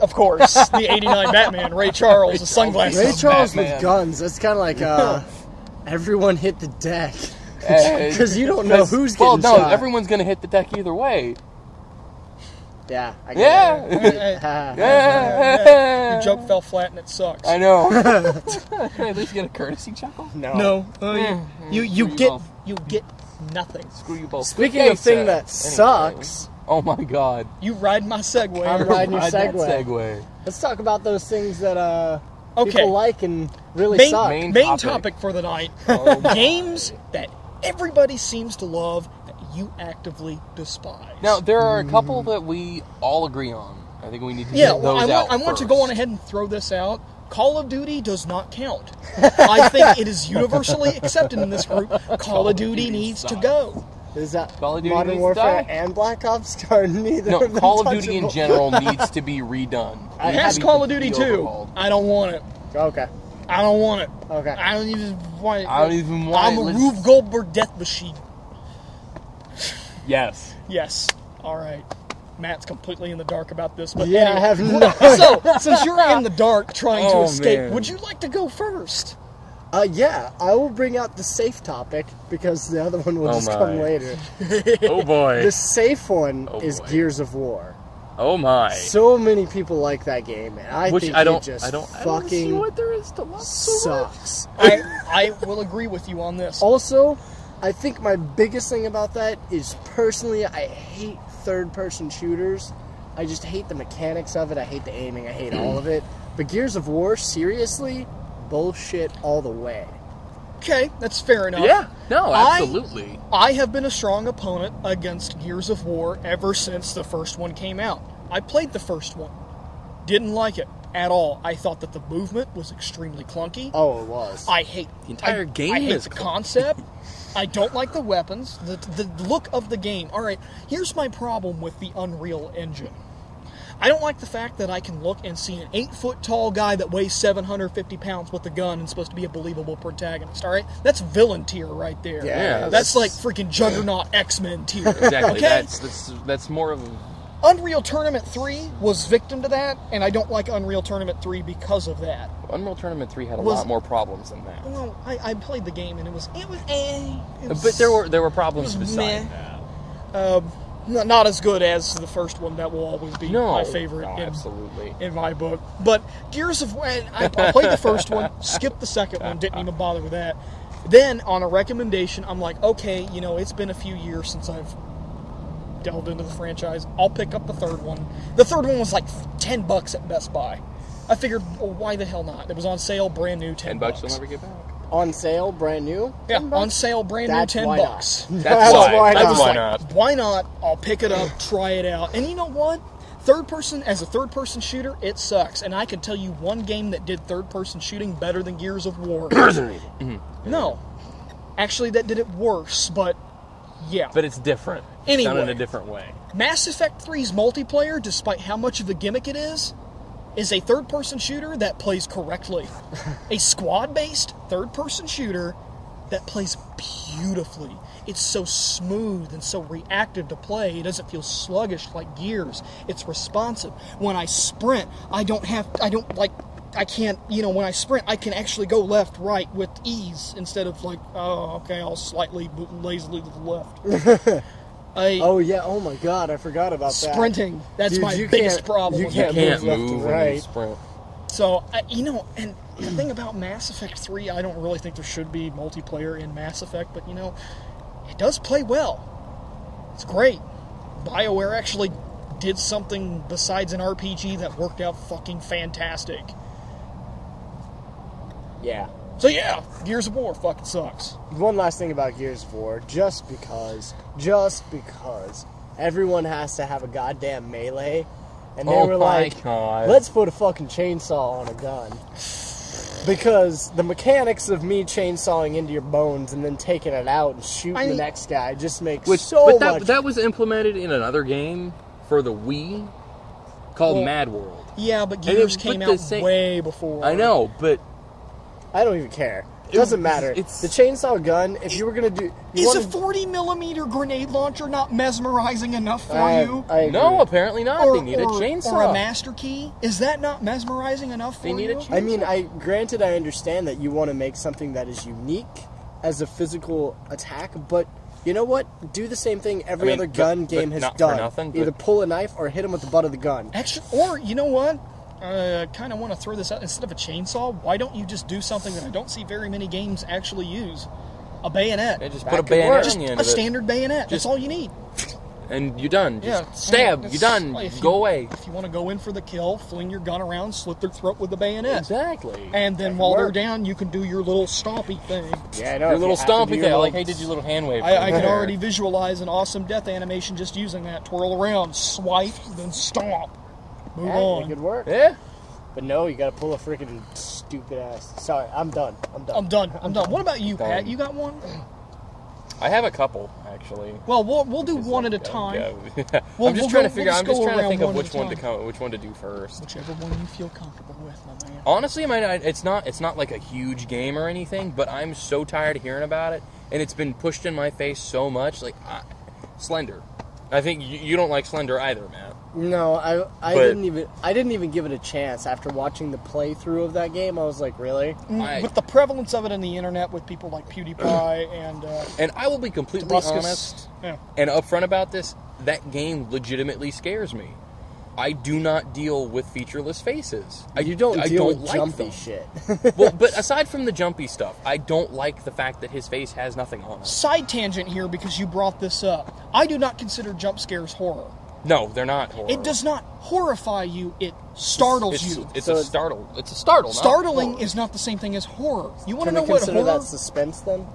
S2: Of course, the '89 Batman, Ray Charles, the sunglasses.
S4: Ray Charles
S3: Batman.
S4: with guns. That's kind of like everyone hit the deck. Because you don't know who's getting shot.
S3: Everyone's gonna hit the deck either way.
S4: Yeah. I
S3: Yeah.
S4: get it.
S3: Yeah.
S2: Your joke fell flat and it sucks.
S3: I know. Can I at least get a courtesy chuckle?
S4: No.
S2: No, you
S3: Screw
S2: get
S3: both.
S2: nothing.
S3: Screw you both.
S4: Speaking
S3: Okay,
S4: of thing
S3: sir.
S4: that
S3: Anyway.
S4: sucks,
S3: Oh my god.
S2: You ride my Segway.
S4: I'm riding your
S3: Ride that
S4: Segway.
S3: Segway.
S4: Let's talk about those things that
S2: Okay.
S4: people like and really
S2: Main,
S4: suck.
S2: main
S3: Main
S2: topic for the night:
S3: Oh my
S2: games that everybody seems to love that you actively despise.
S3: Now, there are a couple that we all agree on. I think we need to
S2: yeah,
S3: get
S2: well,
S3: those out
S2: I want to
S3: first.
S2: go on ahead and throw this out. Call of Duty does not count. I think it is universally accepted in this group. Call of Duty needs to go.
S4: Is that
S3: Call of Duty
S4: Modern
S3: needs to
S4: Warfare
S3: die.
S4: and Black Ops are neither
S3: No,
S4: of them
S3: Call of Duty in
S4: touchable?
S3: general needs to be redone.
S4: I
S3: Needs to
S2: Past
S3: be
S2: Call of Duty
S3: completely
S2: 2.
S3: overhauled.
S2: I don't want it.
S4: Okay.
S2: I don't want it.
S4: Okay.
S2: I don't even want it.
S3: I don't even want
S2: I'm
S3: it.
S2: a
S3: Let's-
S2: Rube Goldberg death machine.
S3: Yes.
S2: Yes. All right. Matt's completely in the dark about this, but
S4: Yeah, I have no.
S2: So, since you're in the dark trying to
S3: Oh,
S2: escape,
S3: man.
S2: would you like to go first?
S4: Yeah, I will bring out the safe topic because the other one will
S3: Oh
S4: just
S3: my.
S4: come later.
S3: Oh boy.
S4: The safe one
S3: Oh
S4: is
S3: boy.
S4: Gears of War.
S3: Oh my.
S4: So many people like that game, and I
S3: Which
S4: think
S3: I don't.
S4: it just
S3: I don't see
S4: fucking
S3: what there is to love so much.
S4: sucks.
S2: I will agree with you on this.
S4: Also, I think my biggest thing about that is personally, I hate third-person shooters. I just hate the mechanics of it. I hate the aiming. I hate all of it. But Gears of War, seriously, bullshit all the way.
S2: Okay, that's fair enough.
S3: Yeah. No. Absolutely.
S2: I have been a strong opponent against Gears of War ever since the first one came out. I played the first one. Didn't like it at all. I thought that the movement was extremely clunky.
S4: Oh, it was.
S2: I hate
S3: The entire game
S2: I hate
S3: is
S2: the
S3: clunky.
S2: concept. I don't like the weapons. The look of the game. All right, here's my problem with the Unreal Engine. I don't like the fact that I can look and see an 8-foot tall guy that weighs 750 pounds with a gun and supposed to be a believable protagonist. All right, that's villain tier right there.
S4: Yeah,
S2: that's like freaking Juggernaut X-Men tier.
S3: Exactly.
S2: Okay?
S3: That's more of a.
S2: Unreal Tournament 3 was victim to that, and I don't like Unreal Tournament 3 because of that.
S3: Unreal Tournament 3 had a
S2: Was-
S3: lot more problems than that.
S2: Well, I played the game and it was
S3: But there were problems
S2: it was
S3: beside
S2: meh.
S3: that.
S2: Not as good as the first one. That will always be my favorite
S3: absolutely.
S2: in my book. But Gears of War, I played the first one, skipped the second one, didn't even bother with that. Then, on a recommendation, I'm like, okay, it's been a few years since I've delved into the franchise. I'll pick up the third one. The third one was like $10 at Best Buy. I figured, well, why the hell not? It was on sale, brand new, $10.
S3: $10 you'll never get back.
S4: on sale, brand new.
S2: Yeah, on sale, brand new,
S4: That's why not.
S2: $10.
S3: That's why.
S4: That's
S3: That's
S4: why
S3: why
S2: Like,
S3: not.
S2: why not? I'll pick it up, try it out. And you know what? As a third-person shooter, it sucks. And I can tell you one game that did third-person shooting better than Gears of War. No. Actually, that did it worse, but yeah.
S1: But it's different.
S2: Anyway.
S1: Done in a different way.
S2: Mass Effect 3's multiplayer, despite how much of a gimmick it is a third-person shooter that plays correctly. A squad-based third-person shooter that plays beautifully. It's so smooth and so reactive to play. It doesn't feel sluggish like Gears. It's responsive. When I sprint, when I sprint, I can actually go left, right with ease instead of like, oh, okay, I'll slightly, lazily to the left.
S4: Oh my god, I forgot about that.
S2: Sprinting, that's
S4: Dude,
S2: my
S4: you
S2: biggest
S4: can't-
S2: problem.
S4: you
S2: with
S4: can't
S2: it.
S1: Can't
S4: move left
S1: move
S4: and
S1: when you
S4: right.
S1: sprint.
S2: So, and the thing about Mass Effect 3, I don't really think there should be multiplayer in Mass Effect, but, it does play well. It's great. BioWare actually did something besides an RPG that worked out fucking fantastic.
S4: Yeah.
S2: So, yeah, Gears of War fucking sucks.
S4: One last thing about Gears of War, just because everyone has to have a goddamn melee, and they
S1: Oh
S4: were
S1: my
S4: like,
S1: God.
S4: let's put a fucking chainsaw on a gun. Because the mechanics of me chainsawing into your bones and then taking it out and shooting the next guy just makes so much...
S3: That was implemented in another game for the Wii called Mad World.
S2: Yeah, but
S3: And
S2: Gears
S3: it
S2: came
S3: put the
S2: out
S3: same-
S2: way before.
S3: I know, but
S4: I don't even care. It doesn't matter.
S3: it's-
S4: The chainsaw gun, if you were going to do...
S2: Is a 40mm grenade launcher not mesmerizing enough for you?
S4: I agree.
S3: no, apparently not. They need a chainsaw.
S2: Or a master key? Is that not mesmerizing enough for
S3: They need
S2: you?
S3: a chainsaw.
S4: I mean, granted, I understand that you want to make something that is unique as a physical attack, but you know what? Do the same thing every
S3: I mean,
S4: other
S3: but-
S4: gun
S3: but
S4: game has
S3: not for
S4: done.
S3: nothing,
S4: Either
S3: but-
S4: pull a knife or hit him with the butt of the gun.
S2: Actually, or you know what? I kind of want to throw this out. Instead of a chainsaw, why don't you just do something that I don't see very many games actually use? A bayonet.
S3: Yeah, just
S4: That
S3: put a
S4: could
S3: bayonet
S4: work.
S3: on the end
S2: A
S3: of it.
S2: standard bayonet. That's all you need.
S3: And you're done. Just
S2: Yeah.
S3: stab.
S2: It's-
S3: You're done.
S2: if
S3: Go
S2: you-
S3: away.
S2: If you want to go in for the kill, fling your gun around, slit their throat with the bayonet.
S3: Exactly.
S2: And then
S4: That
S2: while
S4: could
S2: they're
S4: work.
S2: down, you can do your little stompy thing.
S4: Yeah, I know.
S3: Your
S4: if
S3: little
S4: you have to do
S3: stompy
S4: your
S3: thing.
S4: little-
S3: Like, hey, did your little hand wave?
S2: I can
S3: there.
S2: already visualize an awesome death animation just using that. Twirl around, swipe, then stomp. Move
S4: Yeah,
S2: on.
S4: it could work.
S3: Yeah.
S4: But no, you gotta pull a freaking stupid ass. Sorry, I'm done.
S2: I'm done. What about you, Pat?
S3: Done.
S2: You got one?
S3: I have a couple actually.
S2: Well, we'll do one at a time.
S3: Yeah.
S2: We'll-
S3: I'm just
S2: we'll
S3: trying
S2: go-
S3: to figure.
S2: we'll
S3: I'm
S2: just
S3: just
S2: go
S3: trying to
S2: around
S3: think of
S2: one at
S3: which
S2: a
S3: one to
S2: time.
S3: which one to do first.
S2: Whichever one you feel comfortable with, my man.
S3: Honestly, it's not like a huge game or anything, but I'm so tired of hearing about it, and it's been pushed in my face so much. Like Slender. I think you don't like Slender either, Matt.
S4: No, I
S3: But-
S4: didn't even give it a chance after watching the playthrough of that game. I was like, really?
S2: With the prevalence of it in the internet with people like PewDiePie and
S3: And I will be completely
S2: Damascus.
S3: honest
S2: Yeah.
S3: and upfront about this. That game legitimately scares me. I do not deal with featureless faces.
S4: You don't
S3: I
S4: deal
S3: don't
S4: with
S3: like
S4: jumpy
S3: them.
S4: shit.
S3: Well, but aside from the jumpy stuff, I don't like the fact that his face has nothing on it.
S2: Side tangent here because you brought this up. I do not consider jump scares horror.
S3: No, they're not horror.
S2: It does not horrify you, it startles you.
S3: It's
S4: So
S3: a startle. It's a startle. not
S2: Startling
S3: horror.
S2: is not the same thing as horror. You want to
S4: Can
S2: know
S4: we
S2: what
S4: consider
S2: horror?
S4: that suspense then?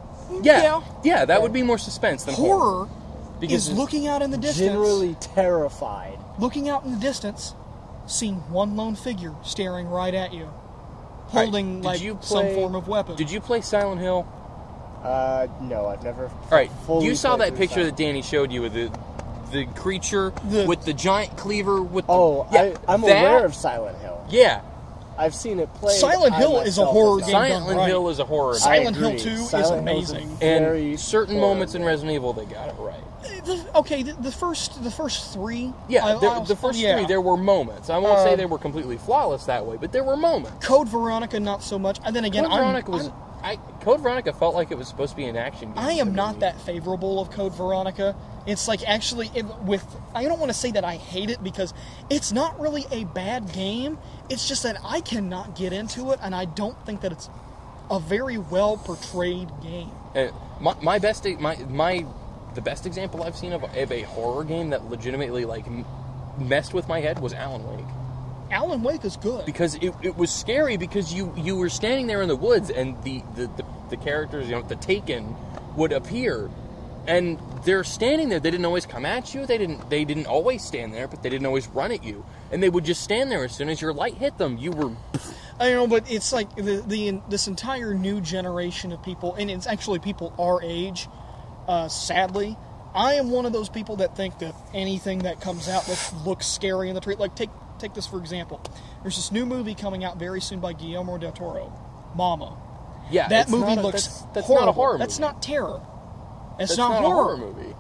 S3: Yeah, that would be more suspense than horror.
S2: Horror
S3: Because
S2: is
S3: it's
S2: looking out in the distance.
S4: Generally terrified.
S2: Looking out in the distance, seeing one lone figure staring right at you, holding
S3: Did
S2: like
S3: you
S2: some
S3: play-
S2: form of weapon.
S3: Did you play Silent Hill?
S4: No, I've never.
S3: All right,
S4: fully
S3: you saw
S4: played
S3: that
S4: through
S3: picture
S4: Silent
S3: that Danny showed you with the creature with the giant cleaver with the...
S4: Oh,
S3: yeah,
S4: I'm
S3: that-
S4: aware of Silent Hill.
S3: Yeah,
S4: I've seen it played.
S2: Silent
S4: I
S2: Hill is a
S4: myself
S2: horror
S4: have
S2: game.
S4: not.
S2: done
S3: Silent
S2: right.
S3: Hill is a horror game.
S2: Silent Hill
S4: agree.
S2: 2 is
S4: Silent Hill's a
S2: amazing.
S4: very
S3: And certain
S4: horror
S3: moments in
S4: game.
S3: Resident Evil, they got it right.
S2: The first three.
S3: Yeah, the first three, there were moments. I won't say they were completely flawless that way, but there were moments.
S2: Code Veronica, not so much. And then again,
S3: Code Veronica was... Code Veronica felt like it was supposed to be an action game.
S2: I
S3: to
S2: am
S3: me.
S2: not that favorable of Code Veronica. It's like actually I don't want to say that I hate it because it's not really a bad game. It's just that I cannot get into it, and I don't think that it's a very well portrayed game.
S3: The best example I've seen of a horror game that legitimately like messed with my head was Alan Wake.
S2: Alan Wake is good.
S3: Because it was scary because you were standing there in the woods and the the characters, the Taken, would appear, and they're standing there. They didn't always come at you. They didn't always stand there, but they didn't always run at you. And they would just stand there as soon as your light hit them. You were...
S2: I know, but it's like this entire new generation of people, and it's actually people our age, sadly. I am one of those people that think that anything that comes out that looks scary in the trailer, like take this for example. There's this new movie coming out very soon by Guillermo del Toro, Mama.
S3: Yeah,
S2: that movie looks
S3: that's
S2: horrible.
S3: not a horror movie.
S2: That's not terror. That's
S3: not
S2: horror.
S3: a horror movie.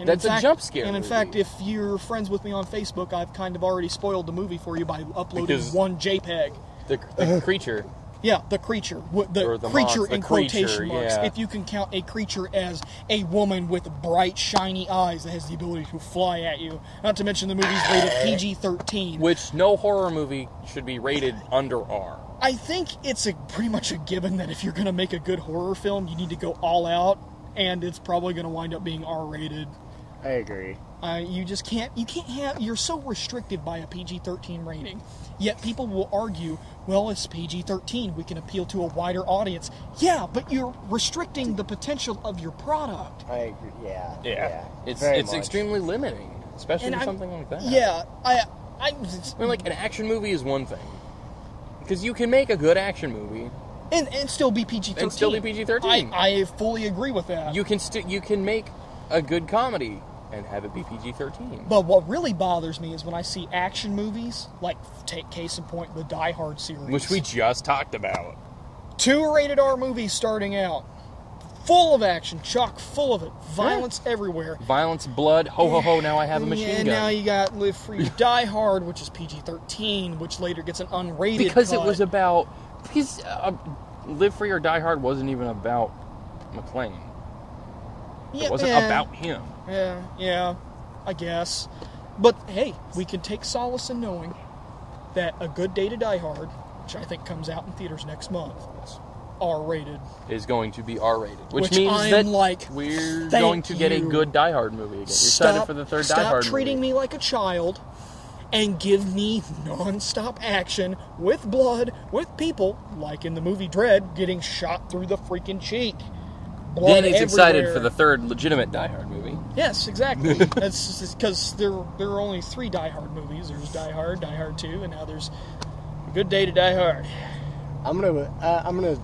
S2: And
S3: That's
S2: in fact,
S3: a jump scare
S2: And in
S3: movie.
S2: fact, if you're friends with me on Facebook, I've kind of already spoiled the movie for you by uploading
S3: Because-
S2: one JPEG.
S3: The creature.
S2: Yeah, the creature. The
S3: Or the
S2: creature
S3: monster,
S2: in
S3: the
S2: quotation
S3: creature,
S2: marks.
S3: yeah.
S2: If you can count a creature as a woman with bright, shiny eyes that has the ability to fly at you. Not to mention the movie's rated PG-13.
S3: Which no horror movie should be rated under R.
S2: I think it's pretty much a given that if you're going to make a good horror film, you need to go all out, and it's probably going to wind up being R-rated.
S4: I agree.
S2: You just can't have, you're so restricted by a PG-13 rating. Yet people will argue, well, it's PG-13, we can appeal to a wider audience. Yeah, but you're restricting the potential of your product.
S4: I agree. Yeah.
S3: It's
S4: Very much.
S3: extremely limiting, especially for something like that.
S2: Yeah, I
S3: mean, like, an action movie is one thing. Because you can make a good action movie.
S2: And still be PG-13.
S3: And still be PG-13.
S2: I fully agree with that.
S3: You can make a good comedy and have it be PG-13.
S2: But what really bothers me is when I see action movies, like, take case in point, the Die Hard series.
S3: Which we just talked about.
S2: 2 rated R movies starting out. Full of action, chock full of it. Violence everywhere.
S3: Violence, blood, ho ho ho, now I have a machine gun.
S2: And now you got Live Free, Die Hard, which is PG-13, which later gets an unrated
S3: Because
S2: cut.
S3: it was about... Because Live Free or Die Hard wasn't even about McClane. It wasn't about him.
S2: Yeah, I guess. But, hey, we can take solace in knowing that A Good Day to Die Hard, which I think comes out in theaters next month, R-rated.
S3: Is going to be R-rated. Which
S2: I'm
S3: means that
S2: like,
S3: we're
S2: thank
S3: going to get a
S2: you.
S3: good Die Hard movie again. You're excited for the third Die Hard movie.
S2: Stop treating me like a child and give me non-stop action with blood, with people, like in the movie Dread, getting shot through the freaking cheek. Blood
S3: Then he's excited
S2: everywhere.
S3: for the third legitimate Die Hard movie.
S2: Yes, exactly. That's because there are only 3 Die Hard movies. There's Die Hard 2, and now there's A Good Day to Die Hard.
S4: I'm gonna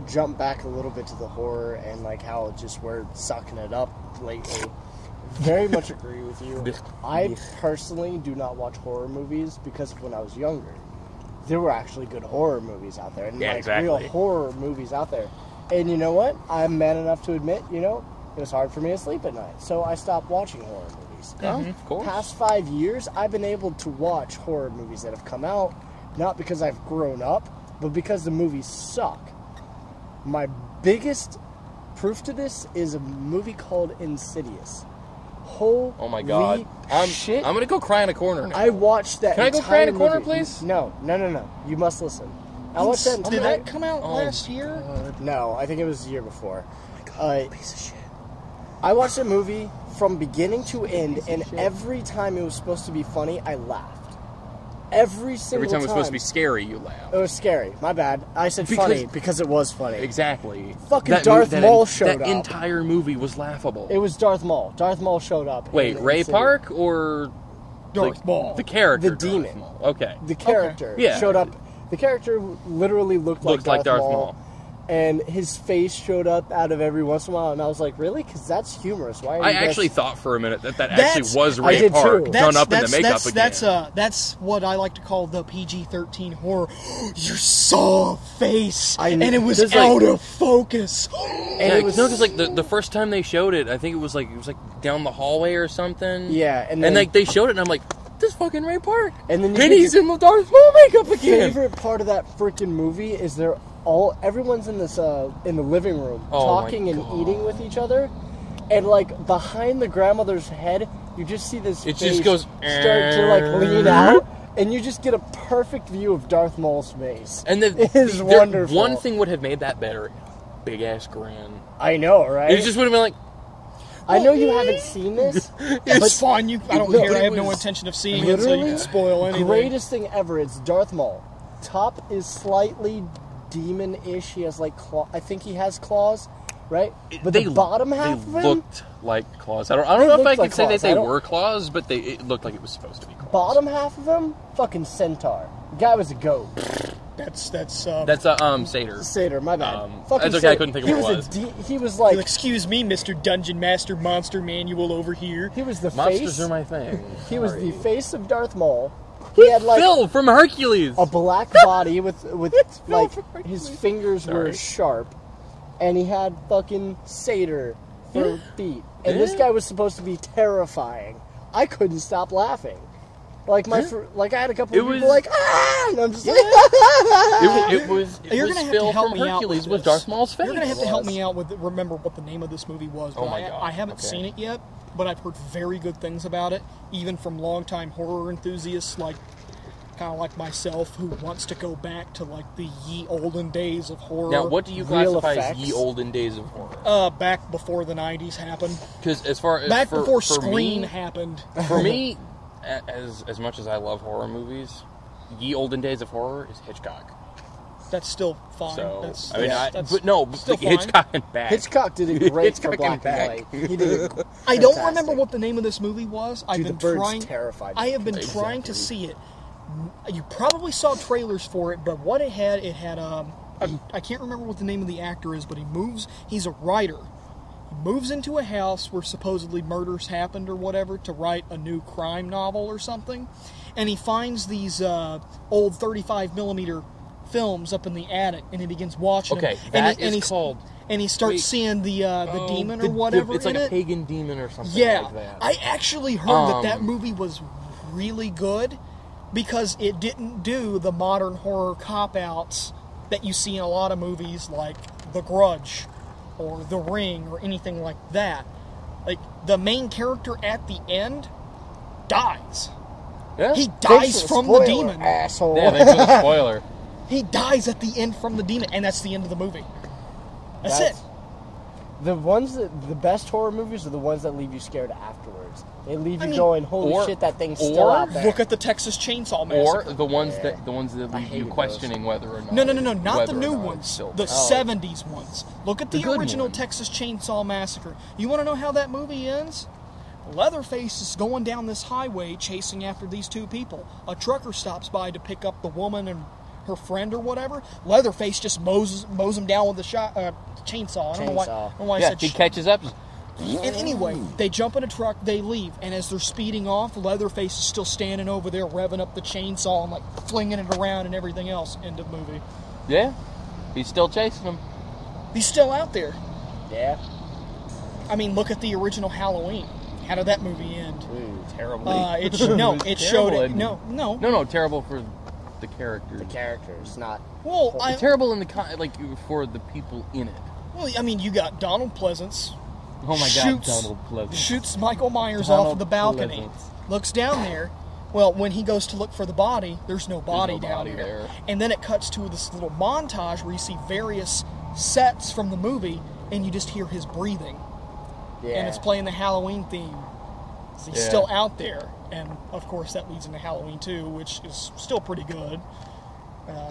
S4: jump back a little bit to the horror and like how just we're sucking it up lately. Very much agree with you. I personally do not watch horror movies because when I was younger, there were actually good horror movies out there, and real horror movies out there. And you know what? I'm man enough to admit, it was hard for me to sleep at night, so I stopped watching horror movies.
S3: Oh, of course.
S4: Past 5 years, I've been able to watch horror movies that have come out, not because I've grown up, but because the movies suck. My biggest proof to this is a movie called Insidious. Holy
S3: Oh my god.
S4: shit.
S3: I'm gonna go cry in a corner now.
S4: I watched that
S3: Can I go
S4: entire
S3: cry in a corner,
S4: movie.
S3: please?
S4: No. You must listen. I watched that entire...
S2: Did that come out last year?
S4: No, I think it was the year before.
S3: Piece of shit.
S4: I watched the movie from beginning to end, and every time it was supposed to be funny, I laughed. Every single
S3: Every time it was supposed to be scary, you laugh.
S4: It was scary. My bad. I said funny because it was funny.
S3: Exactly.
S4: Fucking Darth Maul showed
S3: That
S4: up.
S3: entire movie was laughable.
S4: It was Darth Maul. Darth Maul showed up.
S3: Wait,
S4: in
S3: Ray
S4: Insidious.
S3: Park or
S2: Darth Maul.
S3: the character?
S4: The
S3: Darth
S4: demon.
S3: Maul? Okay.
S4: The character
S3: Yeah.
S4: showed up. The character literally looked like Darth Maul. And his face showed up out of every once in a while, and I was like, really? Because that's humorous. Why are
S3: I
S4: you guys...
S3: actually thought for a minute that
S2: That's-
S3: actually was
S4: I
S3: Ray
S4: did
S3: Park
S4: too.
S3: done up in the makeup again.
S2: That's what I like to call the PG-13 horror. You saw a face,
S4: I
S2: and
S4: kn-
S2: it was
S4: there's
S2: out
S4: like-
S2: of focus.
S3: And
S4: it was-
S3: no, because like the first time they showed it, I think it was like down the hallway or something.
S4: Yeah, and
S3: and
S4: then-
S3: like they showed it, and I'm like, this fucking Ray Park.
S4: And then you
S3: and
S4: get
S3: he's
S4: the
S3: in the Darth Maul makeup again.
S4: favorite part of that freaking movie is everyone's in this in the living room
S3: Oh my
S4: talking and
S3: God.
S4: eating with each other, and like behind the grandmother's head, you just see this.
S3: It
S4: face
S3: just goes,
S4: start to like lean out, and you just get a perfect view of Darth Maul's face.
S3: And
S4: it is wonderful.
S3: One thing would have made that better: big ass grin.
S4: I know, right?
S3: It just would have been like,
S4: I know you haven't seen this.
S2: It's fine. I don't
S4: No,
S2: care. I
S4: it
S2: have no
S4: was
S2: intention of seeing it, so you can spoil anything.
S4: Greatest thing ever. It's Darth Maul. Top is slightly demon-ish. He has like I think he has claws, right? But
S3: They-
S4: the bottom half of
S3: They
S4: him,
S3: looked like claws. I don't know if I
S4: looked
S3: could
S4: like
S3: say
S4: claws.
S3: that
S4: I
S3: they
S4: don't-
S3: were claws, but it looked like it was supposed to be claws.
S4: bottom half of him, fucking centaur. The guy was a goat.
S2: That's
S3: That's a satyr.
S4: Satyr, my bad.
S3: That's okay, I couldn't think of what it was.
S4: He was like,
S2: excuse me, Mr. Dungeon Master Monster Manual over here.
S4: he was the
S3: Monsters
S4: face.
S3: are my thing.
S4: He was the face of Darth Maul. He had like
S3: Phil from Hercules.
S4: a black body with like his fingers were
S3: Sorry.
S4: sharp, and he had fucking satyr for feet. And this
S3: Yeah.
S4: guy was supposed to be terrifying. I couldn't stop laughing. Like I had a couple
S3: It
S4: of people
S3: was-
S4: like and I'm just like
S3: It was
S2: You're gonna have to
S3: Phil
S2: help
S3: from
S2: me out
S3: Hercules
S2: with
S3: with
S2: this.
S3: Darth Maul's face.
S2: You're gonna have to help me out with remember what the name of this movie was.
S3: Oh
S2: But
S3: my God,
S2: I haven't
S3: okay.
S2: seen it yet, but I've heard very good things about it, even from longtime horror enthusiasts like kind of like myself, who wants to go back to like the ye olden days of horror.
S3: Now, what do you
S4: Real
S3: classify as
S4: effects?
S3: ye olden days of horror?
S2: Back before the '90s happened,
S3: Because as far as
S2: back before
S3: for
S2: Scream
S3: me,
S2: happened.
S3: for me, as much as I love horror movies, ye olden days of horror is Hitchcock.
S2: That's still fine.
S3: So
S2: that's,
S3: I mean,
S2: that's
S3: but no,
S2: still fine.
S3: Hitchcock and back.
S4: Hitchcock did it great for
S3: Hitchcock
S4: black
S3: and back.
S4: and white. He did it.
S2: I don't
S4: fantastic.
S2: remember what the name of this movie was. I've
S4: Dude,
S2: been
S4: the bird's
S2: trying.
S4: terrified me.
S2: I have been trying to see it. You probably saw trailers for it, but what it had I can't remember what the name of the actor is, but he's a writer. He moves into a house where supposedly murders happened or whatever to write a new crime novel or something, and he finds these old 35mm films up in the attic, and he begins watching
S3: Okay,
S2: them.
S3: that is called.
S2: And he starts
S3: Wait.
S2: seeing the demon or whatever
S3: It's like
S2: in
S3: a
S2: it.
S3: pagan demon or something
S2: Yeah,
S3: like that.
S2: I actually heard that
S3: Um,
S2: movie was really good because it didn't do the modern horror cop-outs that you see in a lot of movies like The Grudge or The Ring or anything like that. Like, the main character at the end dies.
S3: Yeah.
S2: He
S4: Thanks
S2: dies
S4: for
S2: from
S4: spoiler,
S2: the demon.
S4: asshole.
S3: Yeah, thanks for the spoiler.
S2: He dies at the end from the demon, and that's the end of the movie. That's it.
S4: The best horror movies are the ones that leave you scared afterwards. They leave you
S2: mean,
S4: going, holy
S3: or-
S4: shit, that thing's
S3: or
S4: still out there.
S2: Look at the Texas Chainsaw
S3: Or
S2: Massacre.
S3: the ones
S4: Yeah.
S3: that
S4: I
S3: leave you
S4: hated
S3: questioning whether or not.
S2: No, not
S3: whether
S2: the
S3: or
S2: new
S3: not
S2: ones.
S3: it's still
S2: The
S3: bad.
S2: 70s ones. Look at the
S3: good
S2: original
S3: one.
S2: Texas Chainsaw Massacre. You want to know how that movie ends? Leatherface is going down this highway chasing after these two people. A trucker stops by to pick up the woman and her friend or whatever. Leatherface just mows him down with the chainsaw. I don't know why. I don't know why I
S3: Yeah,
S2: said
S3: he catches up.
S2: And anyway, they jump in a truck, they leave, and as they're speeding off, Leatherface is still standing over there revving up the chainsaw and like flinging it around and everything else. End of movie.
S3: Yeah, he's still chasing him.
S2: He's still out there.
S4: Yeah.
S2: I mean, look at the original Halloween. How did that movie end?
S3: Terribly.
S2: It showed it.
S3: ending. No, terrible for the characters.
S4: The characters, not...
S2: Well,
S3: Terrible in the for the people in it.
S2: I mean, you got Donald Pleasance.
S3: Oh my God, Donald Pleasance.
S2: Shoots Michael Myers
S3: Donald
S2: off of the balcony.
S3: Pleasance.
S2: Looks down there. Well, when he goes to look for the body, there's no body
S3: no
S2: down
S3: body
S2: there.
S3: there.
S2: And then it cuts to this little montage where you see various sets from the movie, and you just hear his breathing.
S4: Yeah.
S2: And it's playing the Halloween theme. So he's
S3: Yeah.
S2: still out there. And, of course, that leads into Halloween 2, which is still pretty good.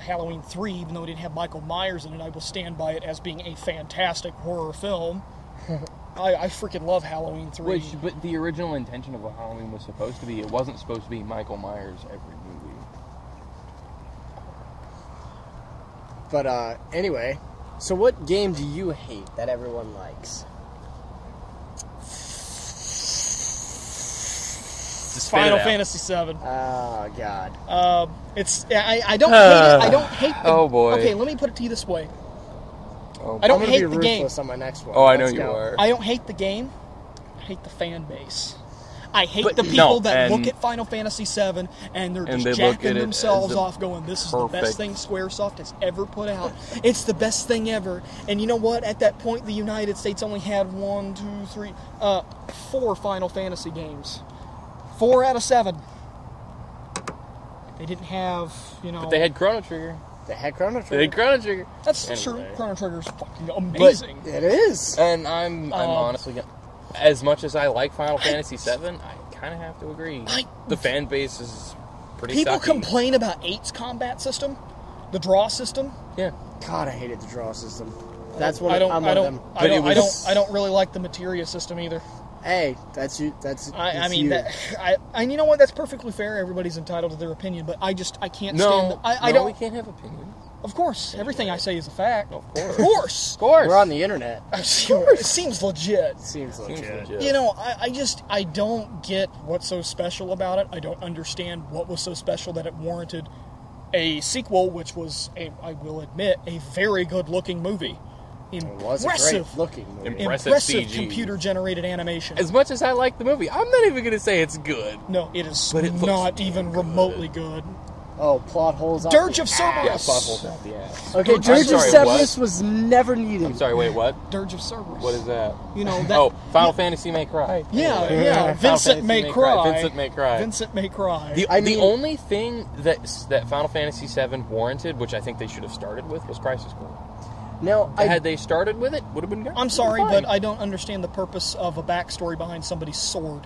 S2: Halloween 3, even though it didn't have Michael Myers in it, I will stand by it as being a fantastic horror film. I freaking love Halloween 3.
S3: But the original intention of what Halloween was supposed to be, it wasn't supposed to be Michael Myers every movie.
S4: But, anyway, so what game do you hate that everyone likes?
S2: Final Fantasy VII.
S4: Oh, God.
S2: I don't hate it. I don't hate the...
S3: Oh, boy.
S2: Okay, let me put it to you this way.
S3: Oh,
S2: I don't
S4: I'm gonna
S2: hate
S4: be
S2: the game.
S4: ruthless on my next one.
S3: Oh, I know
S4: Let's
S3: you
S4: go.
S3: are.
S2: I don't hate the game. I hate the fan base. I hate
S3: But
S2: the people
S3: no,
S2: that
S3: and-
S2: look at Final Fantasy VII and they're
S3: And
S2: just
S3: they look
S2: jacking
S3: at it
S2: themselves
S3: as a
S2: off going, this is the best
S3: perfect-
S2: thing Squaresoft has ever put out. It's the best thing ever. And you know what? At that point, the United States only had 4 Final Fantasy games. 4 out of 7. They didn't have,
S3: But they had Chrono Trigger.
S4: The heck, Chrono
S3: They
S4: Trigger.
S3: had Chrono Trigger.
S2: That's
S3: Anyway.
S2: true. Chrono Trigger's fucking amazing.
S4: It is.
S3: And I'm honestly, as much as I like Final Fantasy VII, I kind of have to agree. The fan base is pretty
S2: People
S3: sucky.
S2: complain about 8's combat system, the draw system.
S3: Yeah.
S4: God, I hated the draw system. That's what
S2: I don't.
S4: I'm
S2: I
S4: one of
S2: don't.
S4: them.
S2: I don't. I don't. I don't really like the materia system either.
S4: Hey, that's you.
S2: I mean,
S4: you.
S2: and you know what? That's perfectly fair. Everybody's entitled to their opinion, but I can't
S3: No,
S2: stand. I don't.
S3: we can't have opinions.
S2: Of course, everything I say is a fact.
S3: Of course.
S2: Of course.
S3: Of course.
S4: We're on the internet.
S2: It seems legit.
S4: Seems legit.
S2: You know, I don't get what's so special about it. I don't understand what was so special that it warranted a sequel, which was, I will admit, a very good-looking movie.
S4: It was a great-looking movie.
S2: Impressive
S3: CG.
S2: computer-generated animation.
S3: As much as I like the movie, I'm not even going to say it's good.
S2: No, it is
S3: But it looks
S2: not even
S3: good.
S2: remotely good.
S4: Oh, plot holes out
S2: Dirge
S4: the
S2: of
S4: ass.
S2: Cerberus.
S3: Yeah, plot holes out the ass.
S4: Okay,
S3: I'm
S4: Dirge of
S3: sorry,
S4: Cerberus
S3: what?
S4: was never needed.
S3: I'm sorry, wait, what?
S2: Dirge of Cerberus.
S3: What is that?
S2: You know, that...
S3: Oh, Final Fantasy May Cry.
S2: Yeah,
S3: Anyway.
S2: yeah.
S3: Final
S2: Vincent
S3: Fantasy
S2: may cry.
S3: Vincent May Cry.
S2: Vincent may cry.
S3: The only thing that Final Fantasy VII warranted, which I think they should have started with, was Crisis Core.
S4: Now,
S3: Had they started with it, would have been good.
S2: I'm sorry,
S3: Fine.
S2: but I don't understand the purpose of a backstory behind somebody's sword.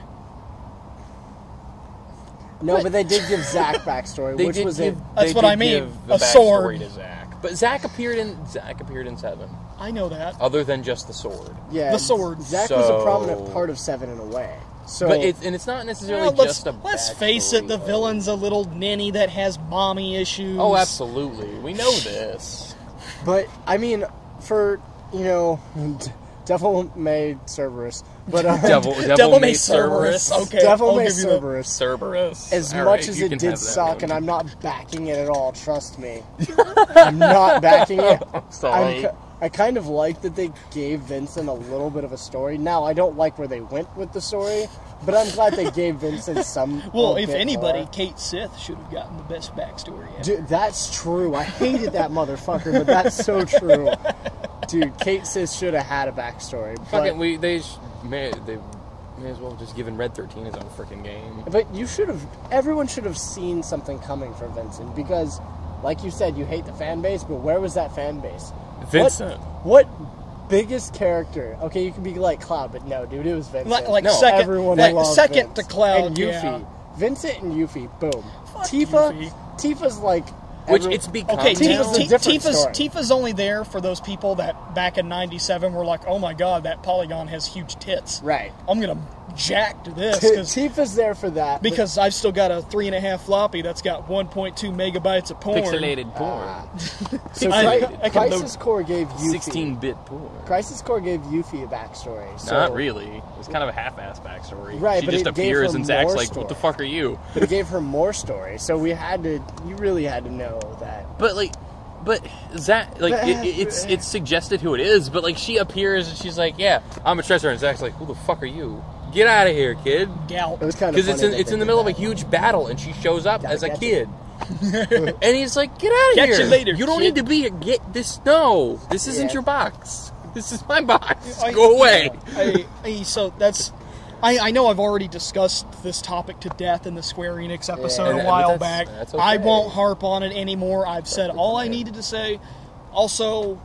S4: no, but they did give Zack backstory,
S3: They
S4: which
S3: did
S4: was
S3: give,
S4: it.
S2: That's
S3: they
S2: what
S3: did
S2: I mean,
S3: give the
S2: a sword.
S3: backstory to Zack. But Zack appeared in 7,
S2: I know that.
S3: other than just the sword.
S4: Yeah,
S2: the sword.
S4: Zack was a
S3: So-
S4: prominent part of 7 in a way. So,
S3: But it's not necessarily
S2: Well,
S3: just a
S2: let's face it, the
S3: backstory.
S2: villain's a little ninny that has mommy issues.
S3: Oh, absolutely. We know this.
S4: but I mean, for Devil May Cerberus, but
S2: Devil May Cerberus. Okay,
S4: Devil
S2: I'll
S4: May
S2: give you that.
S4: Cerberus.
S3: Cerberus.
S4: As
S3: All
S4: much
S3: right,
S4: as
S3: you
S4: it
S3: can
S4: did
S3: have that
S4: suck,
S3: one.
S4: and I'm not backing it at all, trust me. I'm not backing it.
S3: I'm sorry.
S4: I kind of like that they gave Vincent a little bit of a story. Now, I don't like where they went with the story, but I'm glad they gave Vincent some.
S2: Well,
S4: a
S2: if
S4: bit
S2: anybody,
S4: more.
S2: Kate Sith should have gotten the best backstory ever.
S4: Dude, that's true. I hated that motherfucker, but that's so true. Dude, Kate Sith should have had a backstory.
S3: Fucking, they may as well have just given Red 13 his own freaking game.
S4: But you should have. Everyone should have seen something coming for Vincent because, like you said, you hate the fan base, but where was that fan base?
S3: Vincent.
S4: What biggest character? Okay, you could be like Cloud, but no, dude, it was Vincent.
S2: Like
S3: No.
S2: second,
S4: Everyone
S2: like
S4: loves
S2: second
S4: Vince.
S2: to Cloud.
S4: And Yuffie.
S2: Yeah.
S4: Vincent and Yuffie, boom.
S2: Fuck
S4: Tifa,
S2: Yuffie.
S4: Tifa's like...
S3: Which it's become
S2: Okay,
S4: Tifa's
S3: now.
S4: a different story.
S2: Tifa's only there for those people that back in '97 were like, "Oh my god, that Polygon has huge tits."
S4: Right.
S2: I'm gonna jack to this
S4: Tifa's there for that. but-
S2: because I've still got a 3.5 floppy that's got 1.2 megabytes of porn.
S3: Pixelated porn.
S4: So
S2: I can
S4: Crisis Core gave Yuffie...
S3: 16-bit porn.
S4: Crisis Core gave Yuffie a backstory. So,
S3: Not really. It was kind of a half-ass backstory.
S4: Right,
S3: she
S4: but
S3: just
S4: it gave
S3: appears
S4: her
S3: and Zach's
S4: more
S3: like,
S4: story.
S3: "What the fuck are you?"
S4: But it gave her more story, so you really had to know that.
S3: But Zach, like, it's suggested who it is. But like, she appears and she's like, "Yeah, I'm a treasure," and Zach's like, "Who the fuck are you? Get out of here, kid!"
S2: Gout.
S4: It was kind of
S3: Because it's in the middle of a huge battle, and she shows up as a
S4: get
S3: kid. And he's like, "Get out of
S2: Catch
S3: here!
S2: you later,
S3: You don't
S2: kid."
S3: need to be here. Get this. No, this isn't
S4: Yeah.
S3: your box. This is my box. Go away."
S2: So that's. I know I've already discussed this topic to death in the Square Enix episode
S3: Yeah,
S2: a while
S3: but
S2: back.
S3: that's
S2: I
S3: okay.
S2: won't harp on it anymore. I've said all I needed to say. Also,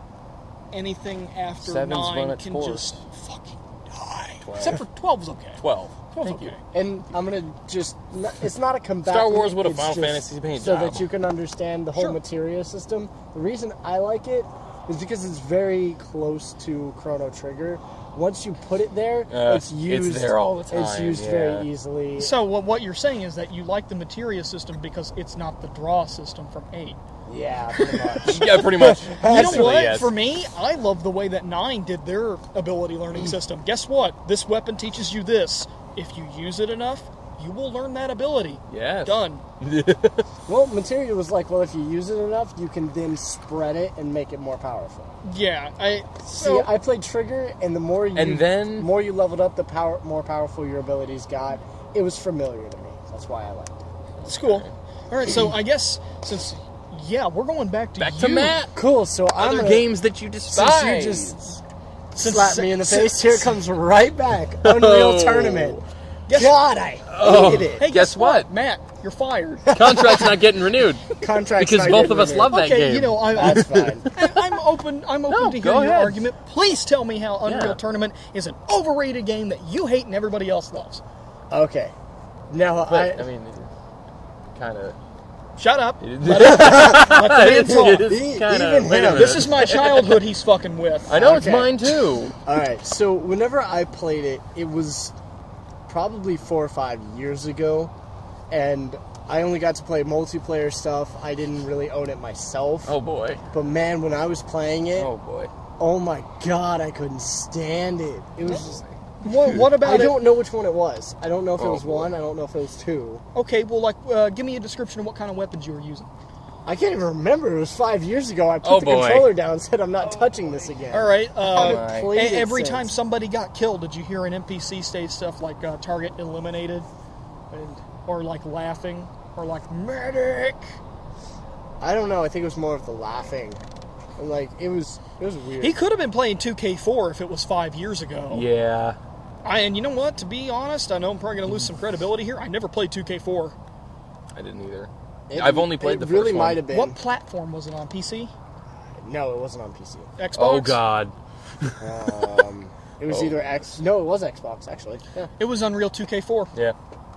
S2: anything after
S3: Seven's run
S2: 9
S3: its
S2: can
S3: course.
S2: just fucking die.
S3: 12.
S2: Except for 12's okay.
S3: 12.
S2: 12's
S3: Thank
S2: okay.
S3: you.
S4: And I'm gonna just... It's not a combat.
S3: Star Wars would have
S4: it's
S3: Final
S4: just
S3: Fantasy paint
S4: so
S3: job.
S4: that you can understand the whole
S2: Sure.
S4: materia system. The reason I like it is because it's very close to Chrono Trigger. Once you put it there, it's used.
S3: it's there all the
S4: It's
S3: time,
S4: used
S3: yeah.
S4: very easily.
S2: So what you're saying is that you like the materia system because it's not the draw system from 8.
S4: Yeah, pretty much.
S3: Yeah, pretty much.
S2: You know
S3: Basically,
S2: what?
S3: yes.
S2: For me, I love the way that 9 did their ability learning system. Guess what? This weapon teaches you this. If you use it enough, you will learn that ability.
S3: Yes.
S2: Done.
S4: Well, materia was like, well, if you use it enough, you can then spread it and make it more powerful.
S2: Yeah.
S4: See, I played Trigger, and the more more you leveled up, the more powerful your abilities got. It was familiar to me. That's why I liked it.
S2: It's cool. All right, so I guess since we're going back to you.
S3: Matt.
S4: Cool. So
S3: Other
S4: I'm
S3: games that you despise.
S4: Since you just slapped me in the face, here it comes right back. Unreal Tournament. God, I hated it.
S2: Hey,
S3: guess what?
S2: Matt, you're fired.
S3: Contract's not getting renewed.
S4: Contract's
S3: Because
S4: not
S3: both
S4: getting
S3: of us
S4: renewed.
S3: love that
S2: Okay,
S3: game.
S2: you know,
S4: That's fine.
S2: I'm open
S3: No,
S2: to
S3: go
S2: hearing your
S3: ahead.
S2: argument. Please tell me how Unreal
S3: Yeah.
S2: Tournament is an overrated game that you hate and everybody else loves.
S4: Okay. Now,
S3: But, I mean, kind of...
S2: Shut up. Let the man talk.
S4: Even him.
S2: This is my childhood he's fucking with.
S3: I know, it's mine too.
S4: Alright, so whenever I played it, it was probably 4 or 5 years ago, and I only got to play multiplayer stuff. I didn't really own it myself.
S3: Oh boy.
S4: But man, when I was playing it,
S3: Oh boy.
S4: oh my god, I couldn't stand it. It was just...
S2: What about
S4: I don't know which one it was. I don't know if it was
S3: boy.
S4: 1, I don't know if it was 2.
S2: Okay, well, like, give me a description of what kind of weapons you were using.
S4: I can't even remember. It was 5 years ago. I put
S3: Oh,
S4: the
S3: boy.
S4: controller down and said I'm not touching this again.
S2: All right.
S4: haven't played it
S2: Every
S4: since.
S2: time somebody got killed, did you hear an NPC say stuff like "target eliminated," or like laughing, or like "medic"?
S4: I don't know. I think it was more of the laughing. And, like, it was weird.
S2: He could have been playing 2K4 if it was 5 years ago.
S3: Yeah.
S2: And you know what? To be honest, I know I'm probably going to lose some credibility here. I never played 2K4.
S3: I didn't either.
S4: It-
S3: I've only played the
S4: It really
S3: first one.
S4: might have been.
S2: What platform was it on? PC?
S4: No, it wasn't on PC.
S2: Xbox?
S3: Oh god.
S4: It was
S3: Oh.
S4: either X. No, it was Xbox actually. Yeah.
S2: It was Unreal 2K4.
S3: Yeah.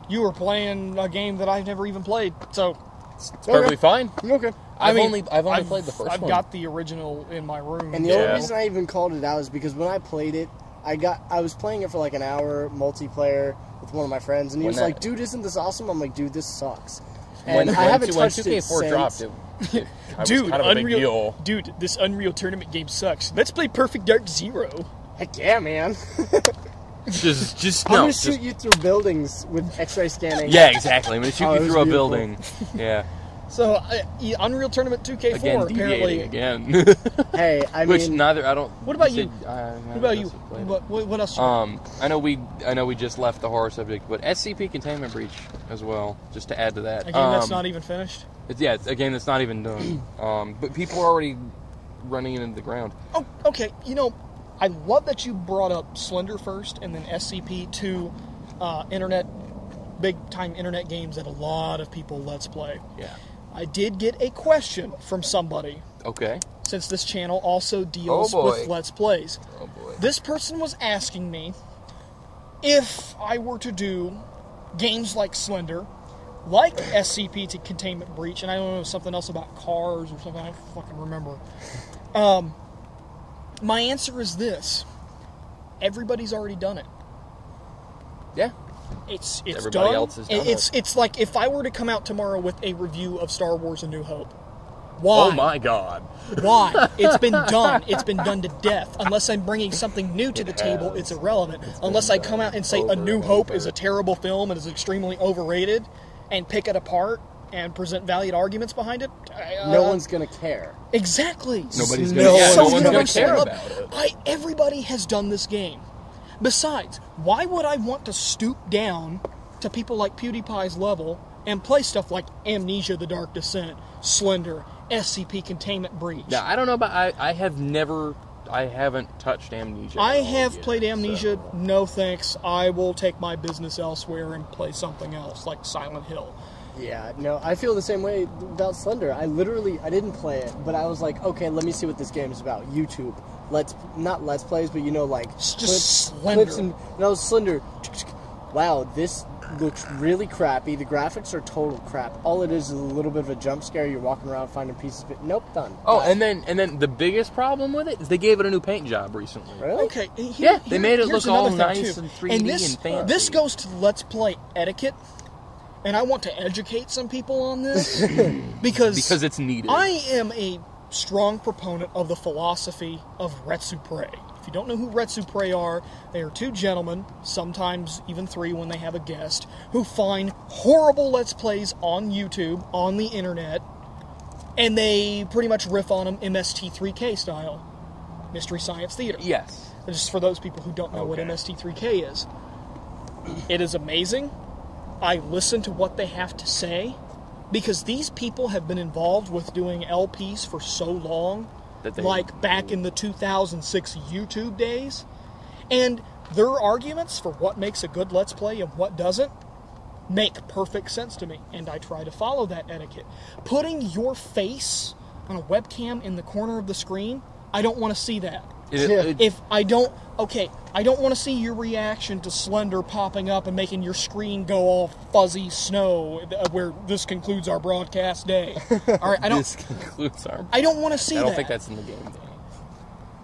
S2: You were playing a game that I've never even played, so
S3: It's perfectly fine.
S4: Okay.
S3: I've only played the first
S2: I've
S3: one.
S2: got the original in my room.
S4: And the
S3: Yeah.
S4: only reason I even called it out is because when I played it, I was playing it for like an hour multiplayer with one of my friends, and he
S3: When
S4: was
S3: that-
S4: like, "Dude, isn't this awesome?" I'm like, "Dude, this sucks." And
S3: when
S4: I haven't
S3: when
S4: touched it
S3: 2K4
S4: since.
S3: dropped, it was
S2: Dude,
S3: kind of a big
S2: Unreal,
S3: deal.
S2: dude, this Unreal Tournament game sucks. Let's play Perfect Dark Zero.
S4: Heck yeah, man!
S3: Just
S4: I'm
S3: no.
S4: gonna
S3: just-
S4: shoot you through buildings with X-ray scanning.
S3: Yeah, exactly. I'm gonna shoot
S4: Oh, it
S3: you
S4: was
S3: through a
S4: beautiful.
S3: building. Yeah.
S2: So, Unreal Tournament 2K4
S3: Again,
S2: apparently.
S3: deviating again.
S4: Hey, I
S3: Which
S4: mean,
S3: neither I don't.
S2: What about
S3: said-
S2: you?
S3: I
S2: What about you?
S3: played it.
S2: What else? You
S3: I know we just left the horror subject, but SCP Containment Breach as well. Just to add to that,
S2: a game that's not even finished.
S3: it's a game that's not even done. But people are already running it into the ground.
S2: Oh, okay. You know, I love that you brought up Slender first, and then SCP, two big time internet games that a lot of people let's play.
S3: Yeah.
S2: I did get a question from somebody,
S3: Okay.
S2: since this channel also deals
S3: Oh, boy.
S2: with Let's Plays.
S3: Oh boy.
S2: This person was asking me if I were to do games like Slender, like SCP to Containment Breach, and I don't know, something else about cars or something, I don't fucking remember. My answer is this. Everybody's already done it.
S3: Yeah.
S2: It's
S3: Everybody
S2: done.
S3: else has done
S2: It's like if I were to come out tomorrow with a review of Star Wars A New Hope. Why?
S3: Oh my god.
S2: Why? It's been done. It's been done to death. Unless I'm bringing something new to the table, it's irrelevant. Unless I come out and say A New Hope is a terrible film and is extremely overrated, and pick it apart and present valid arguments behind it.
S4: no one's gonna care.
S2: Exactly.
S3: Nobody's
S4: No
S3: gonna. Yeah,
S4: one's
S3: no one's gonna
S2: universally
S3: care
S2: loved.
S3: about it.
S2: Everybody has done this game. Besides, why would I want to stoop down to people like PewDiePie's level and play stuff like Amnesia: The Dark Descent, Slender, SCP Containment Breach?
S3: Now I don't know about. I haven't touched Amnesia.
S2: I
S3: at all
S2: have
S3: yet,
S2: played Amnesia.
S3: so-
S2: No thanks. I will take my business elsewhere and play something else, like Silent Hill.
S4: Yeah, no, I feel the same way about Slender. I didn't play it, but I was like, okay, let me see what this game is about. YouTube. Not Let's Plays, but like
S2: It's
S4: clips,
S2: just Slender.
S4: clips and I was Slender. Wow, this looks really crappy. The graphics are total crap. All it is a little bit of a jump scare. You're walking around finding pieces of it. Nope, done.
S3: Oh,
S4: Bye.
S3: and then the biggest problem with it is they gave it a new paint job recently.
S4: Really?
S2: Okay.
S3: Yeah, they made it
S2: here's
S3: look all
S2: another thing,
S3: nice
S2: too.
S3: and 3D
S2: this,
S3: and fancy.
S2: This goes to Let's Play etiquette, and I want to educate some people on this
S3: Because it's needed.
S2: I am a strong proponent of the philosophy of Retsu-Prey. If you don't know who Retsu-Prey are, they are two gentlemen, sometimes even three when they have a guest, who find horrible Let's Plays on YouTube, on the internet, and they pretty much riff on them MST3K style. Mystery Science Theater.
S3: Yes.
S2: Just for those people who don't know what
S3: Okay.
S2: MST3K is. It is amazing. I listen to what they have to say, because these people have been involved with doing LPs for so long,
S3: That they-
S2: like back in the 2006 YouTube days, and their arguments for what makes a good Let's Play and what doesn't make perfect sense to me, and I try to follow that etiquette. Putting your face on a webcam in the corner of the screen, I don't want to see that. If I don't... Okay, I don't want to see your reaction to Slender popping up and making your screen go all fuzzy snow, where this concludes our broadcast day. All right,
S3: This concludes our...
S2: I don't want to see that.
S3: I don't think that's in the game, Danny.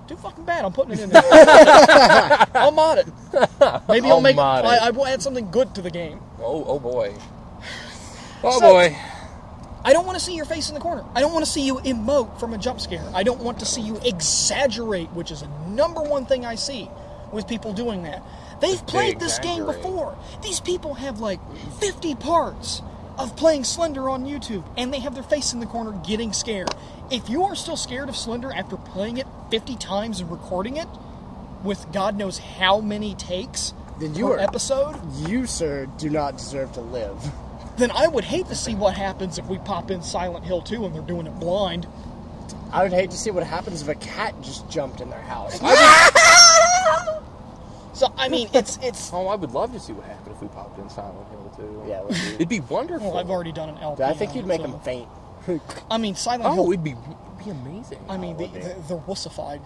S2: Too fucking bad. I'm putting it in there. I'll mod it. Maybe I'll make... I will add something good to the game.
S3: Oh boy. Oh boy.
S2: I don't want to see your face in the corner. I don't want to see you emote from a jump scare. I don't want to see you exaggerate, which is a #1 thing I see with people doing that. They've played this game before. These people have like 50 parts of playing Slender on YouTube, and they have their face in the corner getting scared. If you are still scared of Slender after playing it 50 times and recording it with God knows how many takes per episode...
S4: You, sir, do not deserve to live.
S2: Then I would hate to see what happens if we pop in Silent Hill 2 and they're doing it blind.
S4: I would hate to see what happens if a cat just jumped in their house.
S2: So, I mean, it's...
S3: Oh, I would love to see what happened if we popped in Silent Hill 2.
S4: Yeah,
S3: it'd be wonderful.
S2: Well, I've already done an LP.
S4: I think you'd make them faint.
S2: I mean, Silent Hill...
S3: Oh, it'd be amazing.
S2: I mean, they're wussified.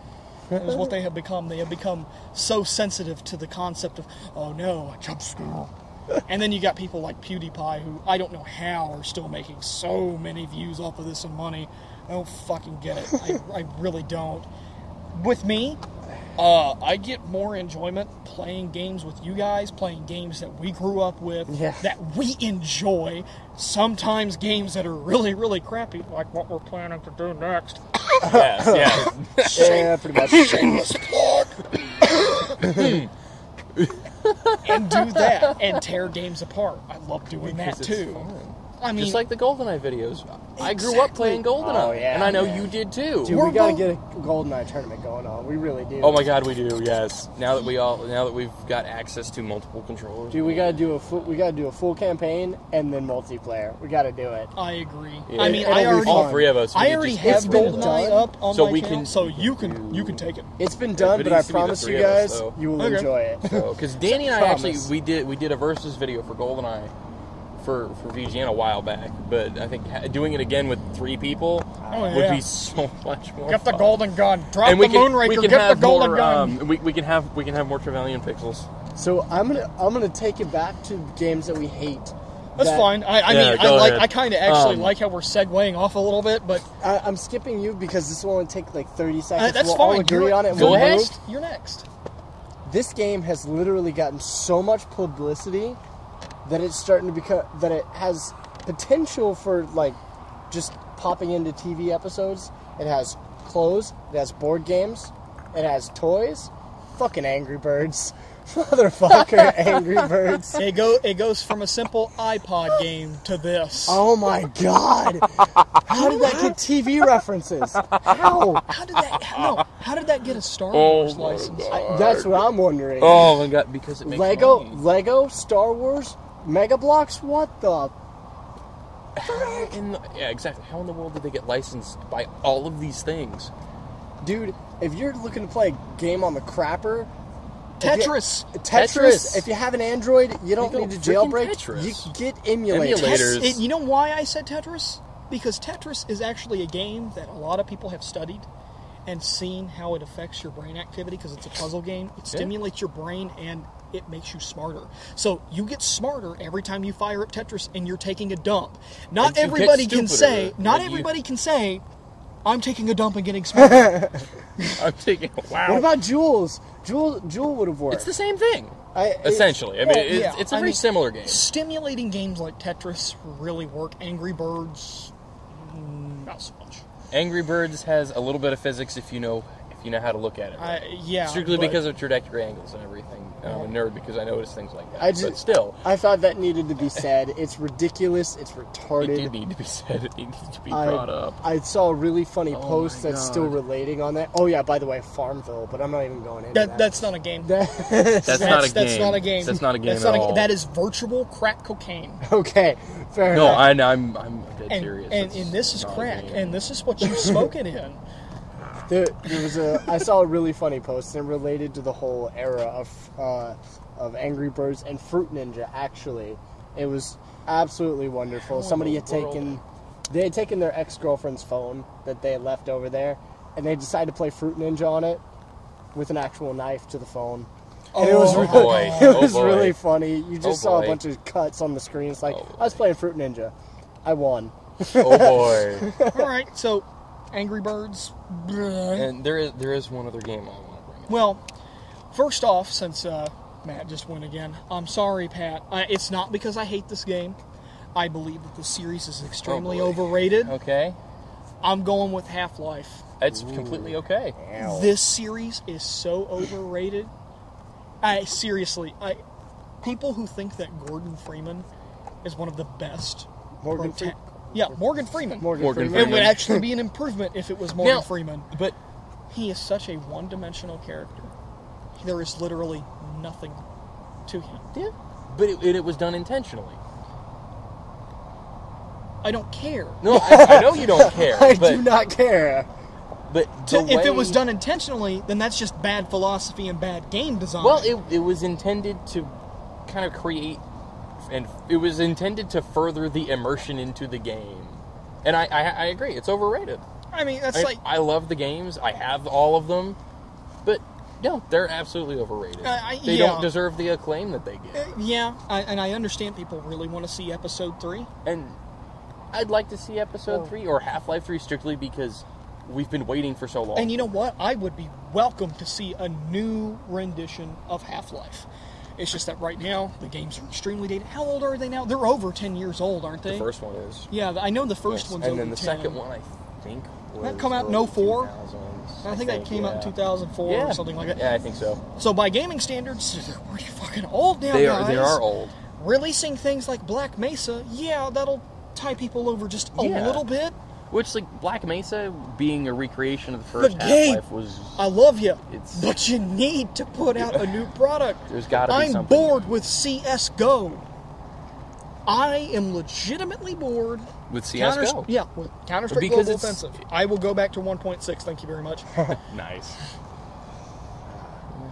S2: Is what they have become. They have become so sensitive to the concept of, oh no, a jump scare. And then you got people like PewDiePie, who I don't know how are still making so many views off of this and money. I don't fucking get it. I really don't. With me, I get more enjoyment playing games with you guys, playing games that we grew up with, that we enjoy. Sometimes games that are really, really crappy, like what we're planning to do next.
S3: Yes.
S4: Yeah, pretty much.
S2: Shameless plug. And do that and tear games apart. I love doing that too. I mean,
S3: just like the GoldenEye videos. I grew up playing GoldenEye, and I know you did too.
S4: Dude, we gotta get a GoldenEye tournament going on. We really do.
S3: Oh my god, we do. Yes. Now that we've got access to multiple controllers.
S4: Dude, we gotta do a full campaign and then multiplayer. We gotta do it.
S2: I agree.
S3: Yeah.
S2: I mean,
S3: all three of us.
S2: I already have GoldenEye up on my channel,
S3: can.
S2: So you can take it.
S4: It's been done, but I promise you guys, you will enjoy it.
S3: Because Danny and I actually we did a versus video for GoldenEye. For VGN a while back, but I think doing it again with 3 people would be so much more
S2: Get the
S3: fun.
S2: golden gun. Drop the Moonraker. Get the golden gun.
S3: We can have more Trevelyan pixels.
S4: So I'm gonna take it back to games that we hate.
S2: That's fine. I kind of actually like how we're segueing off a little bit, but
S4: I'm skipping you because this will only take like 30 seconds.
S2: That's
S4: we'll
S2: fine.
S4: all agree on it.
S2: Go ahead. You're next.
S4: This game has literally gotten so much publicity that it's starting to become, that it has potential for like just popping into TV episodes. It has clothes, it has board games, it has toys. Fucking Angry Birds. Motherfucker, Angry Birds.
S2: It goes from a simple iPod game to this.
S4: Oh my god! How did that get TV references? How?
S2: How did that get a Star Wars license?
S4: That's what I'm wondering.
S3: Oh my god, because it makes
S4: Lego, Star Wars, Mega Bloks. What the?
S3: Exactly. How in the world did they get licensed by all of these things?
S4: Dude, if you're looking to play a game on the crapper,
S2: Tetris.
S4: If you have an Android, you don't need to jailbreak.
S3: Tetris.
S4: You can get emulators.
S2: You know why I said Tetris? Because Tetris is actually a game that a lot of people have studied and seen how it affects your brain activity because it's a puzzle game. It stimulates your brain and it makes you smarter. So you get smarter every time you fire up Tetris and you're taking a dump. Not everybody can say, I'm taking a dump and getting smarter.
S4: What about Jules? Jewel would have worked.
S3: It's the same thing. Essentially. It's a very similar game.
S2: Stimulating games like Tetris really work. Angry Birds, not so much.
S3: Angry Birds has a little bit of physics if you know how to look at it. Strictly because of trajectory angles and everything. I'm a nerd because I notice things like that. But still.
S4: I thought that needed to be said. It's ridiculous. It's retarded.
S3: It did need to be said. It needed to be brought up.
S4: I saw a really funny post that's still relating on that. Oh, yeah, by the way, Farmville, but I'm not even going into that.
S2: That's not a game.
S3: That's not a game.
S2: That's not a game.
S3: That's not a game at all.
S2: That is virtual crack cocaine.
S4: Okay, fair enough.
S3: No, I'm dead serious.
S2: And this is crack, and this is what you smoke it in.
S4: I saw a really funny post and it related to the whole era of Angry Birds and Fruit Ninja. Actually, it was absolutely wonderful. Somebody had taken their ex-girlfriend's phone that they had left over there, and they decided to play Fruit Ninja on it. with an actual knife to the phone. And it was, really funny. You just saw a bunch of cuts on the screen. It's like, I was playing Fruit Ninja. I won.
S3: Oh, boy.
S2: All right, so Angry Birds.
S3: And there is one other game I want to bring up.
S2: Well, first off, since Matt just went again, I'm sorry, Pat. It's not because I hate this game. I believe that the series is extremely overrated.
S3: Okay.
S2: I'm going with Half-Life.
S3: It's completely okay.
S2: This series is so overrated. Seriously, people who think that Gordon Freeman is one of the best... Morgan Freeman.
S4: Morgan Freeman.
S2: It would actually be an improvement if it was Morgan Freeman.
S3: But
S2: he is such a one-dimensional character. There is literally nothing to him.
S3: Yeah. But it was done intentionally.
S2: I don't care.
S3: No, I know you don't care.
S4: I do not care.
S3: But
S2: if it was done intentionally, then that's just bad philosophy and bad game design.
S3: Well, it was intended to kind of create, and it was intended to further the immersion into the game. And I agree, it's overrated.
S2: I mean,
S3: I love the games. I have all of them. But, no, they're absolutely overrated. They don't deserve the acclaim that they get.
S2: And I understand people really want to see Episode 3.
S3: And I'd like to see Episode 3 or Half-Life 3 strictly because we've been waiting for so long.
S2: And you know what? I would be welcome to see a new rendition of Half-Life. It's just that right now, the games are extremely dated. How old are they now? They're over 10 years old, aren't they?
S3: The first one is.
S2: Yeah, I know the first one's over 10.
S3: And then the second one, I think, was...
S2: That come out in 04?
S3: 2000s,
S2: I think that came out in 2004 or something like that.
S3: Yeah, I think so.
S2: So by gaming standards, they're pretty fucking old now, guys.
S3: They are old.
S2: Releasing things like Black Mesa, that'll tie people over just a little bit.
S3: Which, like, Black Mesa being a recreation of the first Half-Life was...
S2: I love you, but you need to put out a new product.
S3: There's got to be something.
S2: I'm bored with CSGO. I am legitimately bored.
S3: With CSGO?
S2: With Counter-Strike Global Offensive. I will go back to 1.6, thank you very much.
S3: Nice.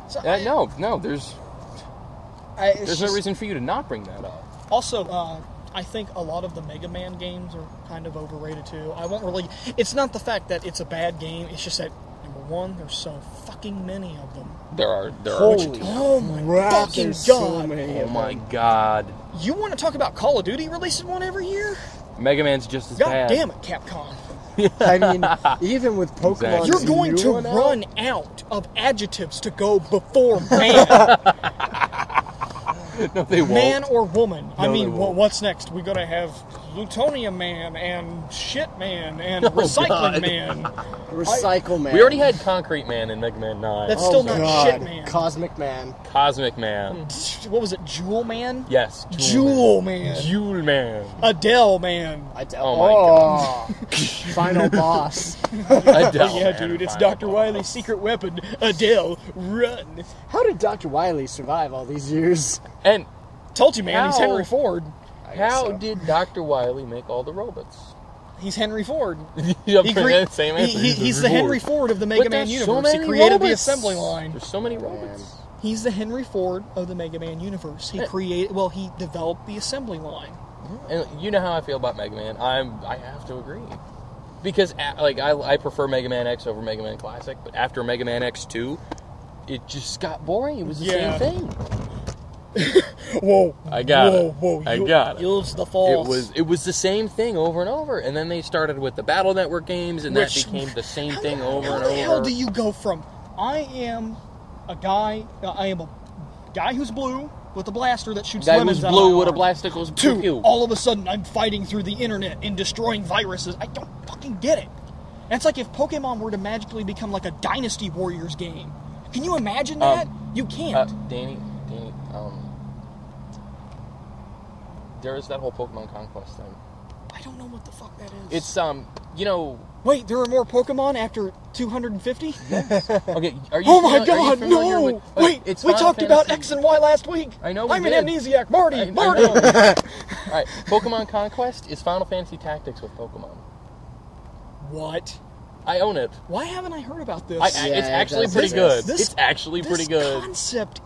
S2: So
S3: no, there's no reason for you to not bring that up.
S2: Also, I think a lot of the Mega Man games are kind of overrated too. It's not the fact that it's a bad game, it's just that, number one, there's so fucking many of them.
S3: There are.
S2: Oh my fucking god.
S3: Oh my god.
S2: You want to talk about Call of Duty releasing one every year?
S3: Mega Man's just as bad.
S2: God damn it, Capcom.
S4: I mean, even with Pokemon,
S2: you're going to run out of adjectives to go before man.
S3: No, they won't.
S2: Man or woman.
S3: No,
S2: I mean, what's next? We gotta have Plutonium Man and Shit Man and Recycling Man.
S4: Recycle Man.
S3: We already had Concrete Man in Mega Man 9.
S2: That's still not Shit Man.
S4: Cosmic Man.
S3: Cosmic Man.
S2: What was it? Jewel Man?
S3: Yes.
S2: Jewel Man.
S3: Jewel Man.
S2: Adele Man.
S3: Oh my god.
S4: Final boss.
S3: Adele.
S2: Yeah, dude, it's Dr. Wily's secret weapon. Adele, run.
S4: How did Dr. Wily survive all these years?
S3: And
S2: told you, man, he's Henry Ford.
S3: How did Dr. Wily make all the robots?
S2: He's Henry Ford.
S3: Same answer.
S2: He's the Henry Ford of the Mega Man universe. He created the assembly line.
S3: There's so many robots.
S2: He's the Henry Ford of the Mega Man universe. He developed the assembly line.
S3: And you know how I feel about Mega Man. I have to agree. Because I prefer Mega Man X over Mega Man Classic, but after Mega Man X2, it just got boring. It was the same thing.
S2: Whoa!
S3: I got it.
S2: Use the force.
S3: It was the same thing over and over, and then they started with the Battle Network games, and that became the same thing over and over.
S2: How the hell do you go from I am a guy who's blue with a blaster that shoots lemons out of my
S3: blue with a
S2: arm,
S3: blasticles
S2: to all of a sudden I'm fighting through the internet and destroying viruses? I don't fucking get it. And it's like if Pokemon were to magically become like a Dynasty Warriors game. Can you imagine that? You can't.
S3: Danny, there is that whole Pokemon Conquest thing.
S2: I don't know what the fuck that is.
S3: It's, Wait,
S2: there are more Pokemon after 250?
S3: Okay, are you...
S2: Oh my god, no! Wait, we talked about X and Y last week!
S3: I know we
S2: I'm
S3: did.
S2: an amnesiac. Marty!
S3: Alright, Pokemon Conquest is Final Fantasy Tactics with Pokemon.
S2: What?
S3: I own it.
S2: Why haven't I heard about this?
S3: It's actually pretty good. It's actually pretty good.
S2: This concept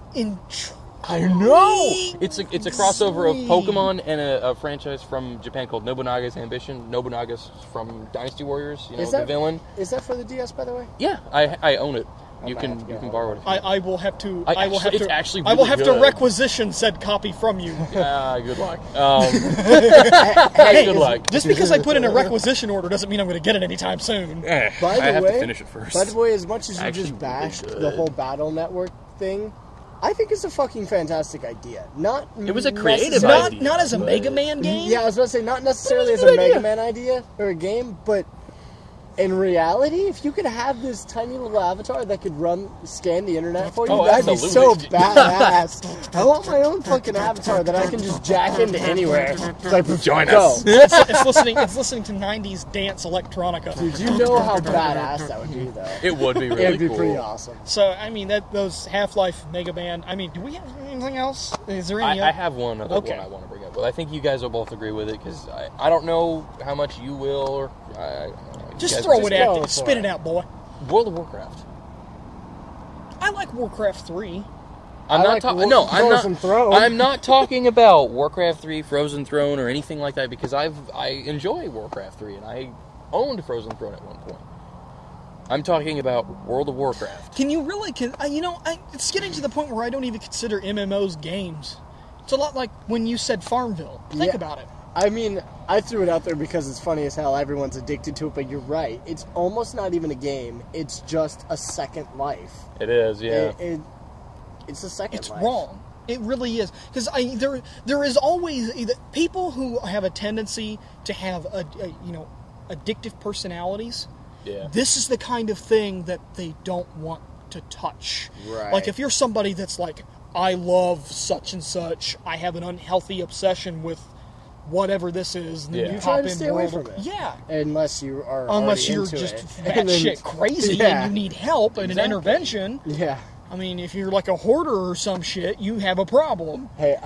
S3: I know! It's a crossover of Pokemon and a franchise from Japan called Nobunaga's Ambition. Nobunaga's from Dynasty Warriors, the villain.
S4: Is that for the DS, by the way?
S3: Yeah, I own it. You can borrow it.
S2: I will have to.
S3: It's actually
S2: I will
S3: really
S2: have
S3: good.
S2: to requisition said copy from you.
S3: Good luck.
S4: Hey,
S3: Good luck.
S2: Just because I put in a requisition order doesn't mean I'm going to get it anytime soon.
S4: By the
S3: I have
S4: way,
S3: to finish it first.
S4: By the way, as much as you
S3: Actually
S4: just bashed
S3: really
S4: the
S3: good.
S4: whole Battle Network thing, I think it's a fucking fantastic idea.
S3: It was a creative
S2: Not
S3: idea.
S2: not as a Mega Man game.
S4: Yeah, I was about to say, not necessarily
S2: It was
S4: as
S2: a
S4: a
S2: good
S4: Mega
S2: idea.
S4: Man idea or a game, but in reality, if you could have this tiny little avatar that could scan the internet for you,
S3: Oh,
S4: that'd be so
S3: absolutely.
S4: badass. I want my own fucking avatar that I can just jack into anywhere. Like,
S3: Join
S4: go.
S3: us.
S2: It's listening to 90s dance electronica.
S4: Dude, you know how badass that would be, though.
S3: It would be really
S4: It'd be
S3: cool.
S4: pretty awesome.
S2: So I mean those Half-Life, Mega Man. I mean, do we have anything else? Is there any?
S3: I have one other
S2: Okay.
S3: one I want to bring up, but I think you guys will both agree with it because I don't know how much you will or I don't know. You
S2: Just
S3: guys
S2: throw
S3: will
S2: it
S4: go
S2: at
S4: for
S2: me. Spit
S4: it.
S2: it out, boy.
S3: World of Warcraft.
S2: I like Warcraft 3.
S3: I'm
S4: I
S3: not
S4: like
S3: talking. No, I'm
S4: Frozen
S3: not.
S4: Throne.
S3: I'm not talking about Warcraft 3, Frozen Throne, or anything like that because I enjoy Warcraft 3 and I owned Frozen Throne at one point. I'm talking about World of Warcraft.
S2: Can you really? It's getting to the point where I don't even consider MMOs games. It's a lot like when you said Farmville. Think
S4: Yeah.
S2: about it.
S4: I mean, I threw it out there because it's funny as hell. Everyone's addicted to it, but you're right. It's almost not even a game. It's just a second life.
S3: It is, yeah.
S4: It's a second
S2: It's
S4: life.
S2: wrong. It really is because there is always people who have a tendency to have addictive personalities.
S3: Yeah.
S2: This is the kind of thing that they don't want to touch.
S4: Right.
S2: Like if you're somebody that's like, I love such and such, I have an unhealthy obsession with whatever this is, and then
S3: Yeah.
S2: you
S3: You
S4: try
S2: pop
S4: to
S2: in
S4: stay away
S2: World
S4: from
S2: of-
S4: it.
S2: Yeah.
S4: Unless you are
S2: Unless
S4: already
S2: you're
S4: into
S2: just
S4: it.
S2: that shit crazy
S4: Yeah.
S2: and you need help and an intervention.
S4: Yeah.
S2: I mean, if you're like a hoarder or some shit, you have a problem.
S4: Hey,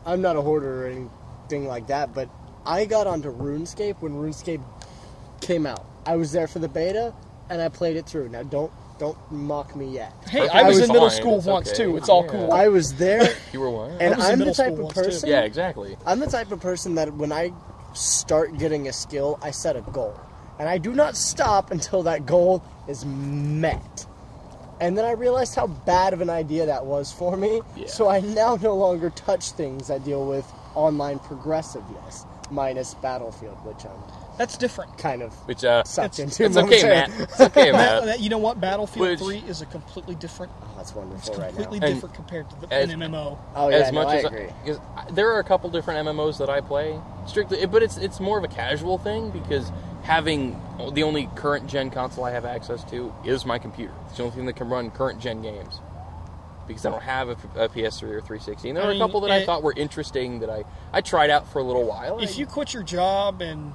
S4: I'm not a hoarder or anything like that, but I got onto RuneScape when RuneScape came out. I was there for the beta, and I played it through. Now, don't mock me yet.
S2: Hey,
S3: Perfect.
S2: I was in middle
S3: Fine,
S2: school
S3: it's
S2: once
S3: okay.
S2: too. It's all
S3: Yeah.
S2: cool.
S4: I was there,
S3: You were what?
S4: and
S2: I was in
S4: I'm the
S2: middle
S4: type
S2: school
S4: of
S2: once, too.
S4: person.
S3: Yeah, exactly.
S4: I'm the type of person that when I start getting a skill, I set a goal. And I do not stop until that goal is met. And then I realized how bad of an idea that was for me.
S3: Yeah.
S4: So I now no longer touch things that deal with online progressiveness, minus Battlefield, which I'm
S2: That's different.
S4: kind of
S3: Which
S4: sucked
S2: it's
S4: into.
S3: it's okay, Matt. It's okay, Matt.
S2: You know what? Battlefield
S3: Which-
S2: 3 is a completely different.
S4: Oh, that's
S2: It's
S4: wonderful right now.
S2: completely
S3: And
S2: different compared to
S3: as-
S2: an MMO.
S4: Oh yeah,
S3: as
S4: no,
S3: much
S4: I
S3: as
S4: agree.
S3: because there are a couple different MMOs that I play strictly, but it's more of a casual thing because having the only current gen console I have access to is my computer. It's the only thing that can run current gen games because I don't have a PS3 or 360. And there are a couple that I thought were interesting that I tried out for a little while.
S2: If you quit your job and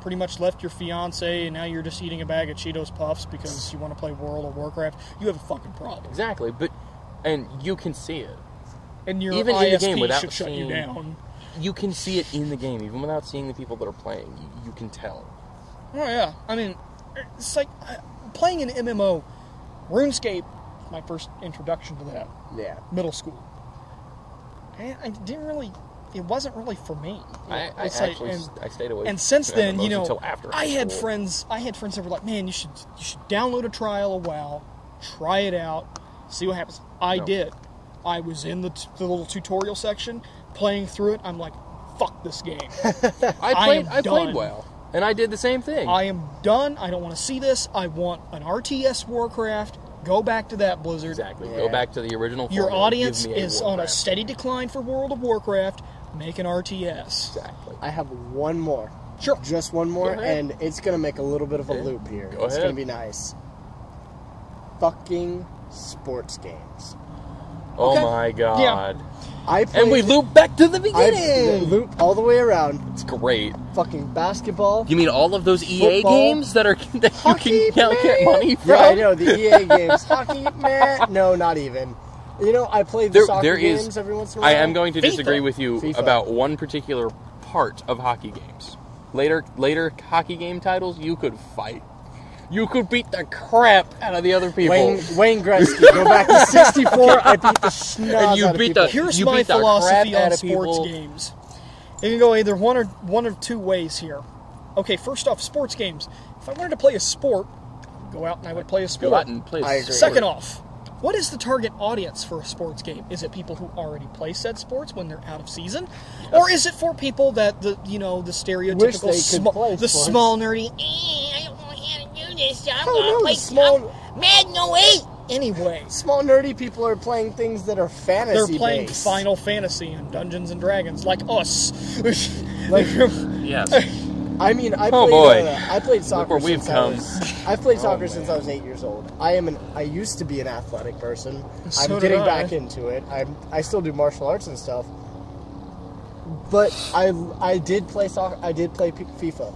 S2: pretty much left your fiance and now you're just eating a bag of Cheetos Puffs because you want to play World of Warcraft, you have a fucking problem.
S3: exactly, and you can see it.
S2: And your
S3: Even in the
S2: ISP
S3: game without
S2: should shut you
S3: seeing-
S2: down.
S3: You can see it in the game, even without seeing the people that are playing. You can tell.
S2: Oh yeah, I mean, it's like playing an MMO. RuneScape, my first introduction to that,
S4: Yeah.
S2: middle school. And I didn't really. It wasn't really for me.
S3: I
S2: It's like-
S3: actually I stayed away.
S2: And
S3: from
S2: since then,
S3: MMOs
S2: you know,
S3: until after
S2: I had
S3: school.
S2: friends that were like, "Man, you should download a trial of WoW, try it out, see what happens." I
S3: No.
S2: did. I was in the little tutorial section, playing through it. I'm like, "Fuck this game.
S3: I played
S2: done.
S3: well, and I did the same thing.
S2: I am done. I don't want to see this. I want an RTS Warcraft. Go back to that, Blizzard.
S3: Exactly.
S4: Yeah.
S3: Go back to the original.
S2: Your
S3: formula.
S2: audience
S3: Give me
S2: is on a
S3: Warcraft.
S2: steady decline for World of Warcraft. Make an RTS."
S3: Exactly.
S4: I have one more.
S2: Sure.
S4: Just one more,
S3: Go ahead.
S4: and it's going to make a little bit of a
S3: Okay.
S4: loop here.
S3: Go
S4: It's
S3: ahead.
S4: going to be nice. Fucking sports games.
S3: Oh
S2: Okay.
S3: my god.
S2: Yeah.
S4: I played,
S3: And we loop back to the
S4: I
S3: beginning.
S4: loop all the way around.
S3: It's great.
S4: Fucking basketball.
S3: You mean all of those EA
S4: Football.
S3: games that you
S4: Hockey,
S3: can now get
S4: man.
S3: money from?
S4: Yeah, I know, the EA games. Hockey, man. No, not even. You know, I play the soccer
S3: there
S4: games
S3: is.
S4: every once in a while.
S3: I am going to
S2: FIFA.
S3: disagree with you
S4: FIFA.
S3: about one particular part of hockey games. Later hockey game titles, you could fight. You could beat the crap out of the other people.
S4: Wayne Gretzky. Go back to 64. I beat the schnoz
S3: And you
S4: out of
S3: beat
S4: people.
S3: the-
S2: Here's
S3: You
S2: my
S3: beat the
S2: philosophy
S3: crap out
S2: on
S3: of
S2: sports
S3: people.
S2: games. You can go either one or two ways here. Okay, first off, sports games. If I wanted to play a sport, go out and I would play a
S3: Go
S2: sport.
S3: out and play
S4: I
S3: a
S4: agree.
S3: sport.
S2: Second off, what is the target audience for a sports game? Is it people who already play said sports when they're out of season, or is it for people that the stereotypical
S4: Wish they could play
S2: the
S4: sports.
S2: small nerdy? I don't know how to do this. I'm
S4: Oh,
S2: gonna
S4: no,
S2: play
S4: small-
S2: Madden 08 anyway.
S4: Small nerdy people are playing things that are fantasy.
S2: They're playing
S4: based.
S2: Final Fantasy and Dungeons and Dragons like us.
S4: Like,
S3: Yes.
S4: I mean, I played soccer.
S3: where we've
S4: since
S3: come.
S4: I've played soccer since I was 8 years old. I used to be an athletic person.
S2: So
S4: I'm
S2: did
S4: getting
S2: I.
S4: back into it. I still do martial arts and stuff. But I did play soccer. I did play FIFA,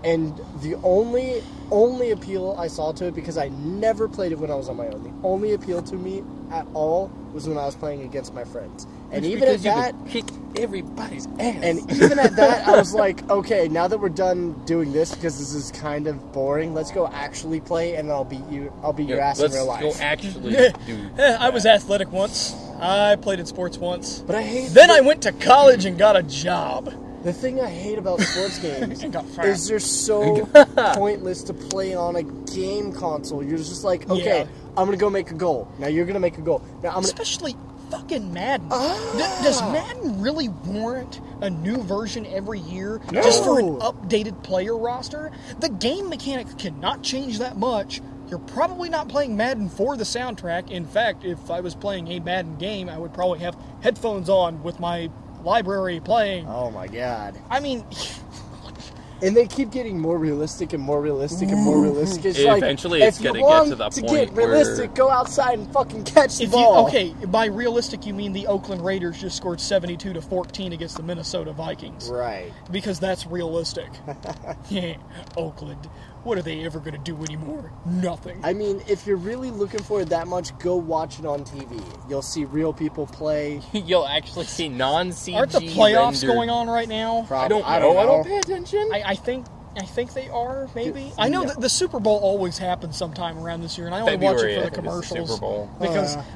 S4: and the only appeal I saw to it, because I never played it when I was on my own. The only appeal to me at all was when I was playing against my friends. And
S3: It's
S4: even at
S3: because you
S4: that,
S3: could kick everybody's ass.
S4: and even at that, I was like, okay, now that we're done doing this, because this is kind of boring, let's go actually play, and I'll beat you. I'll beat your ass in real life.
S3: Let's go actually do.
S2: I was athletic once. I played in sports once.
S4: But I hate.
S2: Then I went to college and got a job.
S4: The thing I hate about sports games
S2: And got fat.
S4: is they're so pointless to play on a game console. You're just like, okay,
S2: Yeah.
S4: I'm gonna go make a goal. Now you're gonna make a goal. Now I'm gonna.
S2: Especially fucking Madden. Does Madden really warrant a new version every year just for an updated player roster? The game mechanics cannot change that much. You're probably not playing Madden for the soundtrack. In fact, if I was playing a Madden game, I would probably have headphones on with my library playing.
S4: Oh my god.
S2: I mean,
S4: And they keep getting more realistic and more realistic and more realistic. It's
S3: Eventually,
S4: like,
S3: it's
S4: if you
S3: gonna get
S4: want
S3: to the
S4: to
S3: point
S4: get realistic, go outside and fucking catch the
S2: if you
S4: ball.
S2: okay, by realistic you mean the Oakland Raiders just scored 72-14 against the Minnesota Vikings.
S4: Right.
S2: Because that's realistic. Yeah, Oakland. What are they ever going to do anymore? Nothing.
S4: I mean, if you're really looking for it that much, go watch it on TV. You'll see real people play.
S3: You'll actually see non-CG
S2: Aren't the playoffs
S3: rendered.
S2: going on right now?
S3: I don't know. I don't pay attention.
S2: I think they are, maybe. I know that the Super Bowl always happens sometime around this year, and I only watch
S3: February,
S2: it
S3: I
S2: for the
S3: think, is the
S2: commercials.
S3: Super Bowl.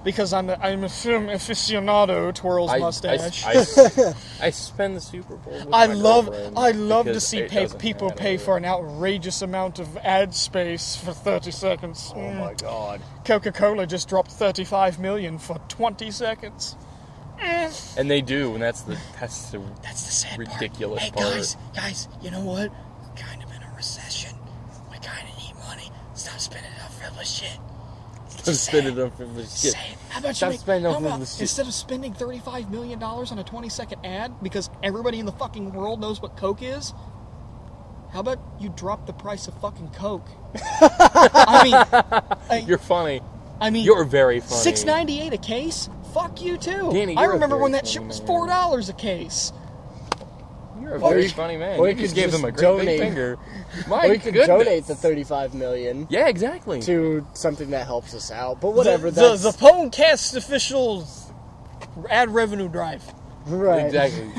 S2: Because I'm a film aficionado, twirls mustache.
S3: I spend the Super Bowl with
S2: I
S3: my
S2: love
S3: girlfriend
S2: to
S3: because
S2: see
S3: it doesn't
S2: people
S3: matter.
S2: pay for an outrageous amount of ad space for 30 seconds.
S4: Oh my god.
S2: Coca-Cola just dropped $35 million for 20 seconds.
S3: And they do, and that's the
S2: That's the sad
S3: ridiculous
S2: part.
S3: part.
S2: Hey guys, you know what? We're kind of in a recession. We kind of need money. Stop spending it on frivolous shit. Just
S3: spend
S2: say
S3: it on frivolous shit.
S2: Say it. How about
S3: Stop
S2: you make,
S3: spending on
S2: how about
S3: frivolous shit.
S2: instead of spending $35 million on a 20-second ad because everybody in the fucking world knows what Coke is? How about you drop the price of fucking Coke?
S3: You're funny.
S2: I mean,
S3: You're very funny.
S2: $6.98 a case? Fuck you too.
S3: Danny,
S2: I
S3: you're a
S2: remember
S3: very
S2: when that
S3: funny
S2: shit was
S3: man.
S2: $4 a case.
S3: You're a
S4: Or
S3: very
S4: you-
S3: funny man.
S4: or
S3: You
S4: you
S3: just
S4: could
S3: gave
S4: just
S3: them a great
S4: donate.
S3: big finger. My
S4: Or you could
S3: goodness.
S4: donate the $35 million
S3: Yeah, exactly.
S4: to something that helps us out. But whatever.
S2: The
S4: that's
S2: PWNcast official ad revenue drive.
S4: right.
S3: Exactly.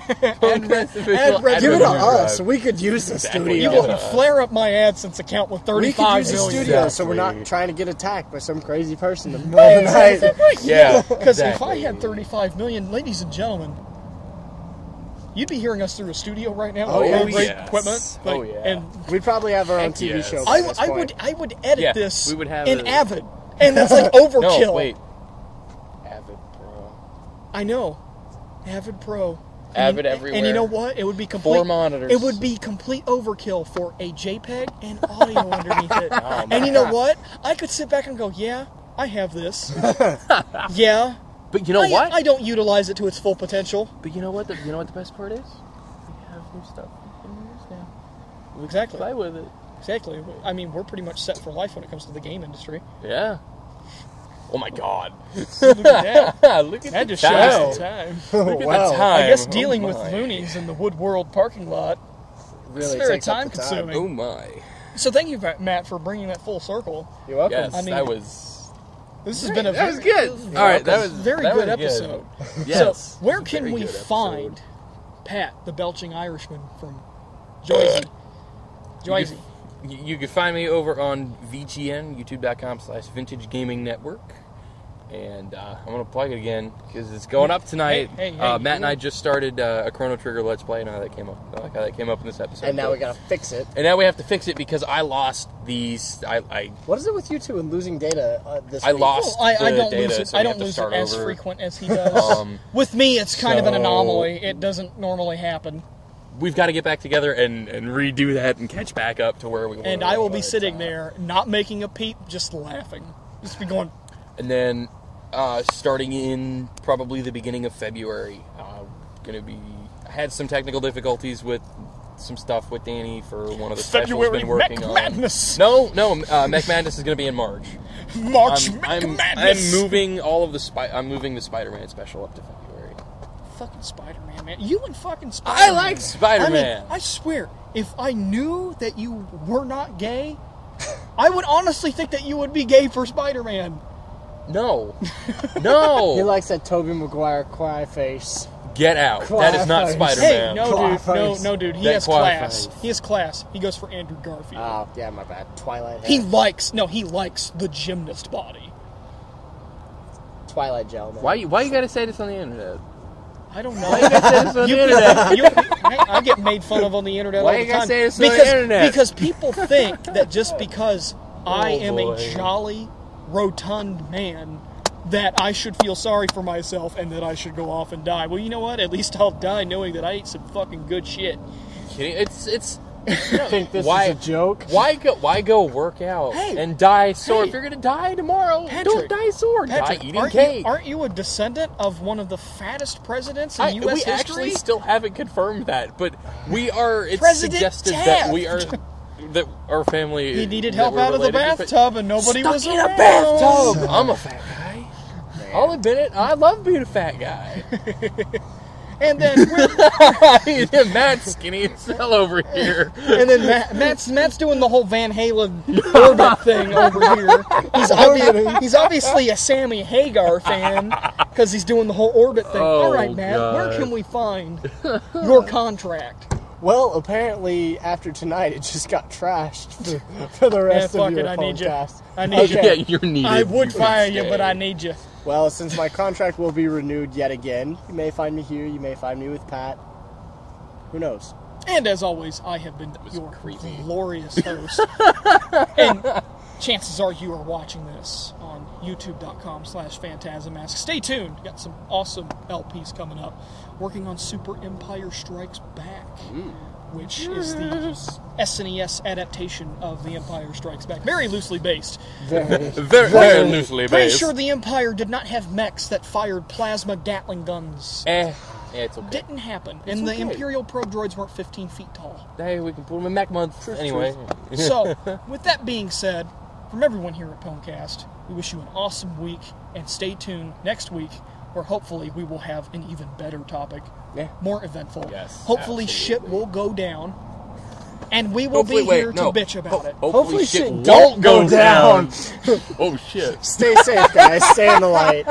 S4: Give it to us. We could use the
S3: Exactly.
S2: You
S4: studio.
S2: will flare up my AdSense account with
S4: We could
S2: $35
S4: use the
S2: million.
S4: studio, so we're
S3: Exactly.
S4: not trying to get attacked by some crazy person in the middle of the night.
S3: Yeah.
S2: Because
S3: exactly.
S2: if I had $35 million, ladies and gentlemen, you'd be hearing us through a studio right now
S4: Oh,
S2: with all
S4: yes.
S2: great equipment.
S3: Oh, yeah.
S2: And
S4: We'd probably have our own
S3: Heck
S4: TV
S3: yes.
S4: show. By this point.
S2: I would edit
S3: Yeah,
S2: this
S3: we would have
S2: in
S3: a-
S2: Avid, and that's like overkill.
S3: No, wait. Avid Pro.
S2: I know, Avid Pro.
S3: Avid
S2: And
S3: everywhere.
S2: you know what? It would be complete.
S3: 4 monitors.
S2: It would be complete overkill for a JPEG and audio underneath it.
S3: Oh,
S2: And you know what? I could sit back and go, yeah, I have this. Yeah.
S3: But you know what?
S2: I don't utilize it to its full potential.
S3: But you know what? You know what the best part is? We have new stuff we can use now.
S2: Exactly.
S3: Play with it.
S2: Exactly. I mean, we're pretty much set for life when it comes to the game industry.
S3: Yeah. Oh my God!
S2: Look at that.
S3: Look at
S2: That
S3: the
S2: just
S3: time.
S2: shows the time.
S3: Look at
S4: Wow.
S3: the time.
S2: I guess
S3: Oh
S2: dealing with
S3: my.
S2: loonies in the Woodworld parking lot
S4: Really
S2: it's very
S4: takes up the
S2: time-consuming.
S3: Oh my!
S2: So thank you, Matt, for bringing that full circle.
S4: You're welcome.
S3: Yes,
S2: I mean,
S3: that was.
S2: This has been a
S3: That was good. All right, that was
S2: very
S3: that
S2: good
S3: was
S2: episode.
S3: Yes.
S2: So where
S3: It's a
S2: can
S3: very
S2: we
S3: good episode.
S2: find Pat, the belching Irishman from Joyzy? Joyzy.
S3: You can find me over on VGN, youtube.com/Vintage Gaming Network. And I'm going to plug it again because it's going up tonight.
S2: Hey,
S3: Matt and I just started a Chrono Trigger Let's Play. And how that came up. I like how that came up in this episode.
S4: And now we gotta fix it.
S3: And now we have to fix it because I lost these.
S4: What is it with you two and losing data this
S3: I
S4: week?
S3: lost
S2: I
S3: the
S2: don't
S3: data,
S2: lose it.
S3: so
S2: I
S3: we have
S2: don't
S3: to
S2: lose it
S3: start
S2: as
S3: over.
S2: frequent as he does. With me, it's kind of an anomaly. It doesn't normally happen.
S3: We've got to get back together and redo that and catch back up to where we were.
S2: And I will be sitting there, not making a peep, just laughing. Just be going...
S3: And then, starting in probably the beginning of February, I had some technical difficulties with some stuff with Danny for one of the specials we've been working on.
S2: Madness.
S3: No, Mech Madness is going to be in March.
S2: Madness.
S3: I'm moving all of the I'm moving the Spider-Man special up to February.
S2: Fucking Spider-Man, man. You and fucking Spider-Man.
S3: I like Spider-Man.
S2: I mean, I swear, if I knew that you were not gay, I would honestly think that you would be gay for Spider-Man.
S3: No.
S4: He likes that Tobey Maguire cry face.
S3: Get out. That is not
S4: Hey,
S3: Spider-Man.
S2: Hey, no, dude. He
S3: That
S2: has
S3: quiet
S2: class.
S3: face.
S2: He has class. He goes for Andrew Garfield.
S4: Oh, yeah, my bad. Twilight hair.
S2: He likes the gymnast body.
S4: Twilight gel, man.
S3: Why you gotta say this on the internet?
S2: I don't know.
S3: Why you gotta say this on the internet?
S2: I get made fun of on the internet
S3: Why
S2: all
S3: you
S2: the
S3: gotta
S2: time.
S3: say this on the internet?
S2: Because people think that just because I am
S3: boy.
S2: a jolly, rotund man, that I should feel sorry for myself and that I should go off and die. Well, you know what? At least I'll die knowing that I ate some fucking good shit.
S3: It's.
S4: I think this
S3: Why-
S4: is a joke.
S3: Why go work out
S2: Hey.
S3: and die sore?
S2: Hey.
S3: If you're gonna die tomorrow,
S2: Patrick.
S3: don't die sore.
S2: Patrick,
S3: die eating
S2: aren't
S3: cake.
S2: aren't you a descendant of one of the fattest presidents in U.S.
S3: we
S2: history?
S3: actually still haven't confirmed that, but we are. It's
S2: President
S3: suggested
S2: Taft.
S3: that we are. That our family.
S2: He needed
S3: that
S2: help
S3: we're
S2: out of the
S3: related to-
S2: bathtub and nobody
S3: Stuck
S2: was
S3: in
S2: around.
S3: a bathtub. I'm a fat guy. I'll admit it. I love being a fat guy.
S2: And then
S3: Matt's skinny as hell over here.
S2: And then Matt's doing the whole Van Halen orbit thing over here. He's obviously a Sammy Hagar fan because he's doing the whole orbit thing.
S3: Oh,
S2: All right, Matt, where
S3: God.
S2: can we find your contract?
S4: Well, apparently, after tonight, it just got trashed for the rest
S2: fuck
S4: of your
S2: it, I need you.
S4: podcast.
S2: I need you.
S3: Yeah, you're needed.
S2: I would
S3: You
S2: fire
S3: can
S2: you,
S3: stay.
S2: but I need you.
S4: Well, since my contract will be renewed yet again, you may find me here, you may find me with Pat. Who knows?
S2: And as always, I have been your
S3: creepy.
S2: glorious host. And chances are you are watching this on youtube.com/phantasmask. Stay tuned. Got some awesome LPs coming up. Working on Super Empire Strikes Back, which is the SNES adaptation of The Empire Strikes Back. Very loosely based.
S3: Very loosely
S2: Pretty
S3: based.
S2: sure the Empire did not have mechs that fired plasma Gatling guns.
S3: It's okay.
S2: Didn't happen.
S3: It's
S2: And the
S3: okay.
S2: Imperial probe droids weren't 15 feet tall.
S3: Hey, we can put them in Mac month anyway.
S2: So, with that being said, from everyone here at PWNcast, we wish you an awesome week, and stay tuned next week, where hopefully we will have an even better topic,
S4: Yeah.
S2: more eventful.
S3: Yes,
S2: Hopefully shit
S3: absolutely.
S2: will go down, and we will be here to bitch about it.
S3: Hopefully
S4: shit
S3: shit
S4: don't
S3: don't
S4: go
S3: go
S4: down.
S3: down. Oh shit.
S4: Stay safe, guys. Stay in the light.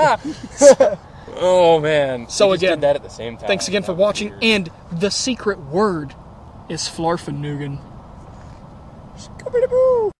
S3: Oh man.
S2: So
S3: We just
S2: again,
S3: did that at the same time.
S2: Thanks again for
S3: That was
S2: watching,
S3: weird.
S2: and the secret word is Flarfenugan.
S4: Scooby-Doo.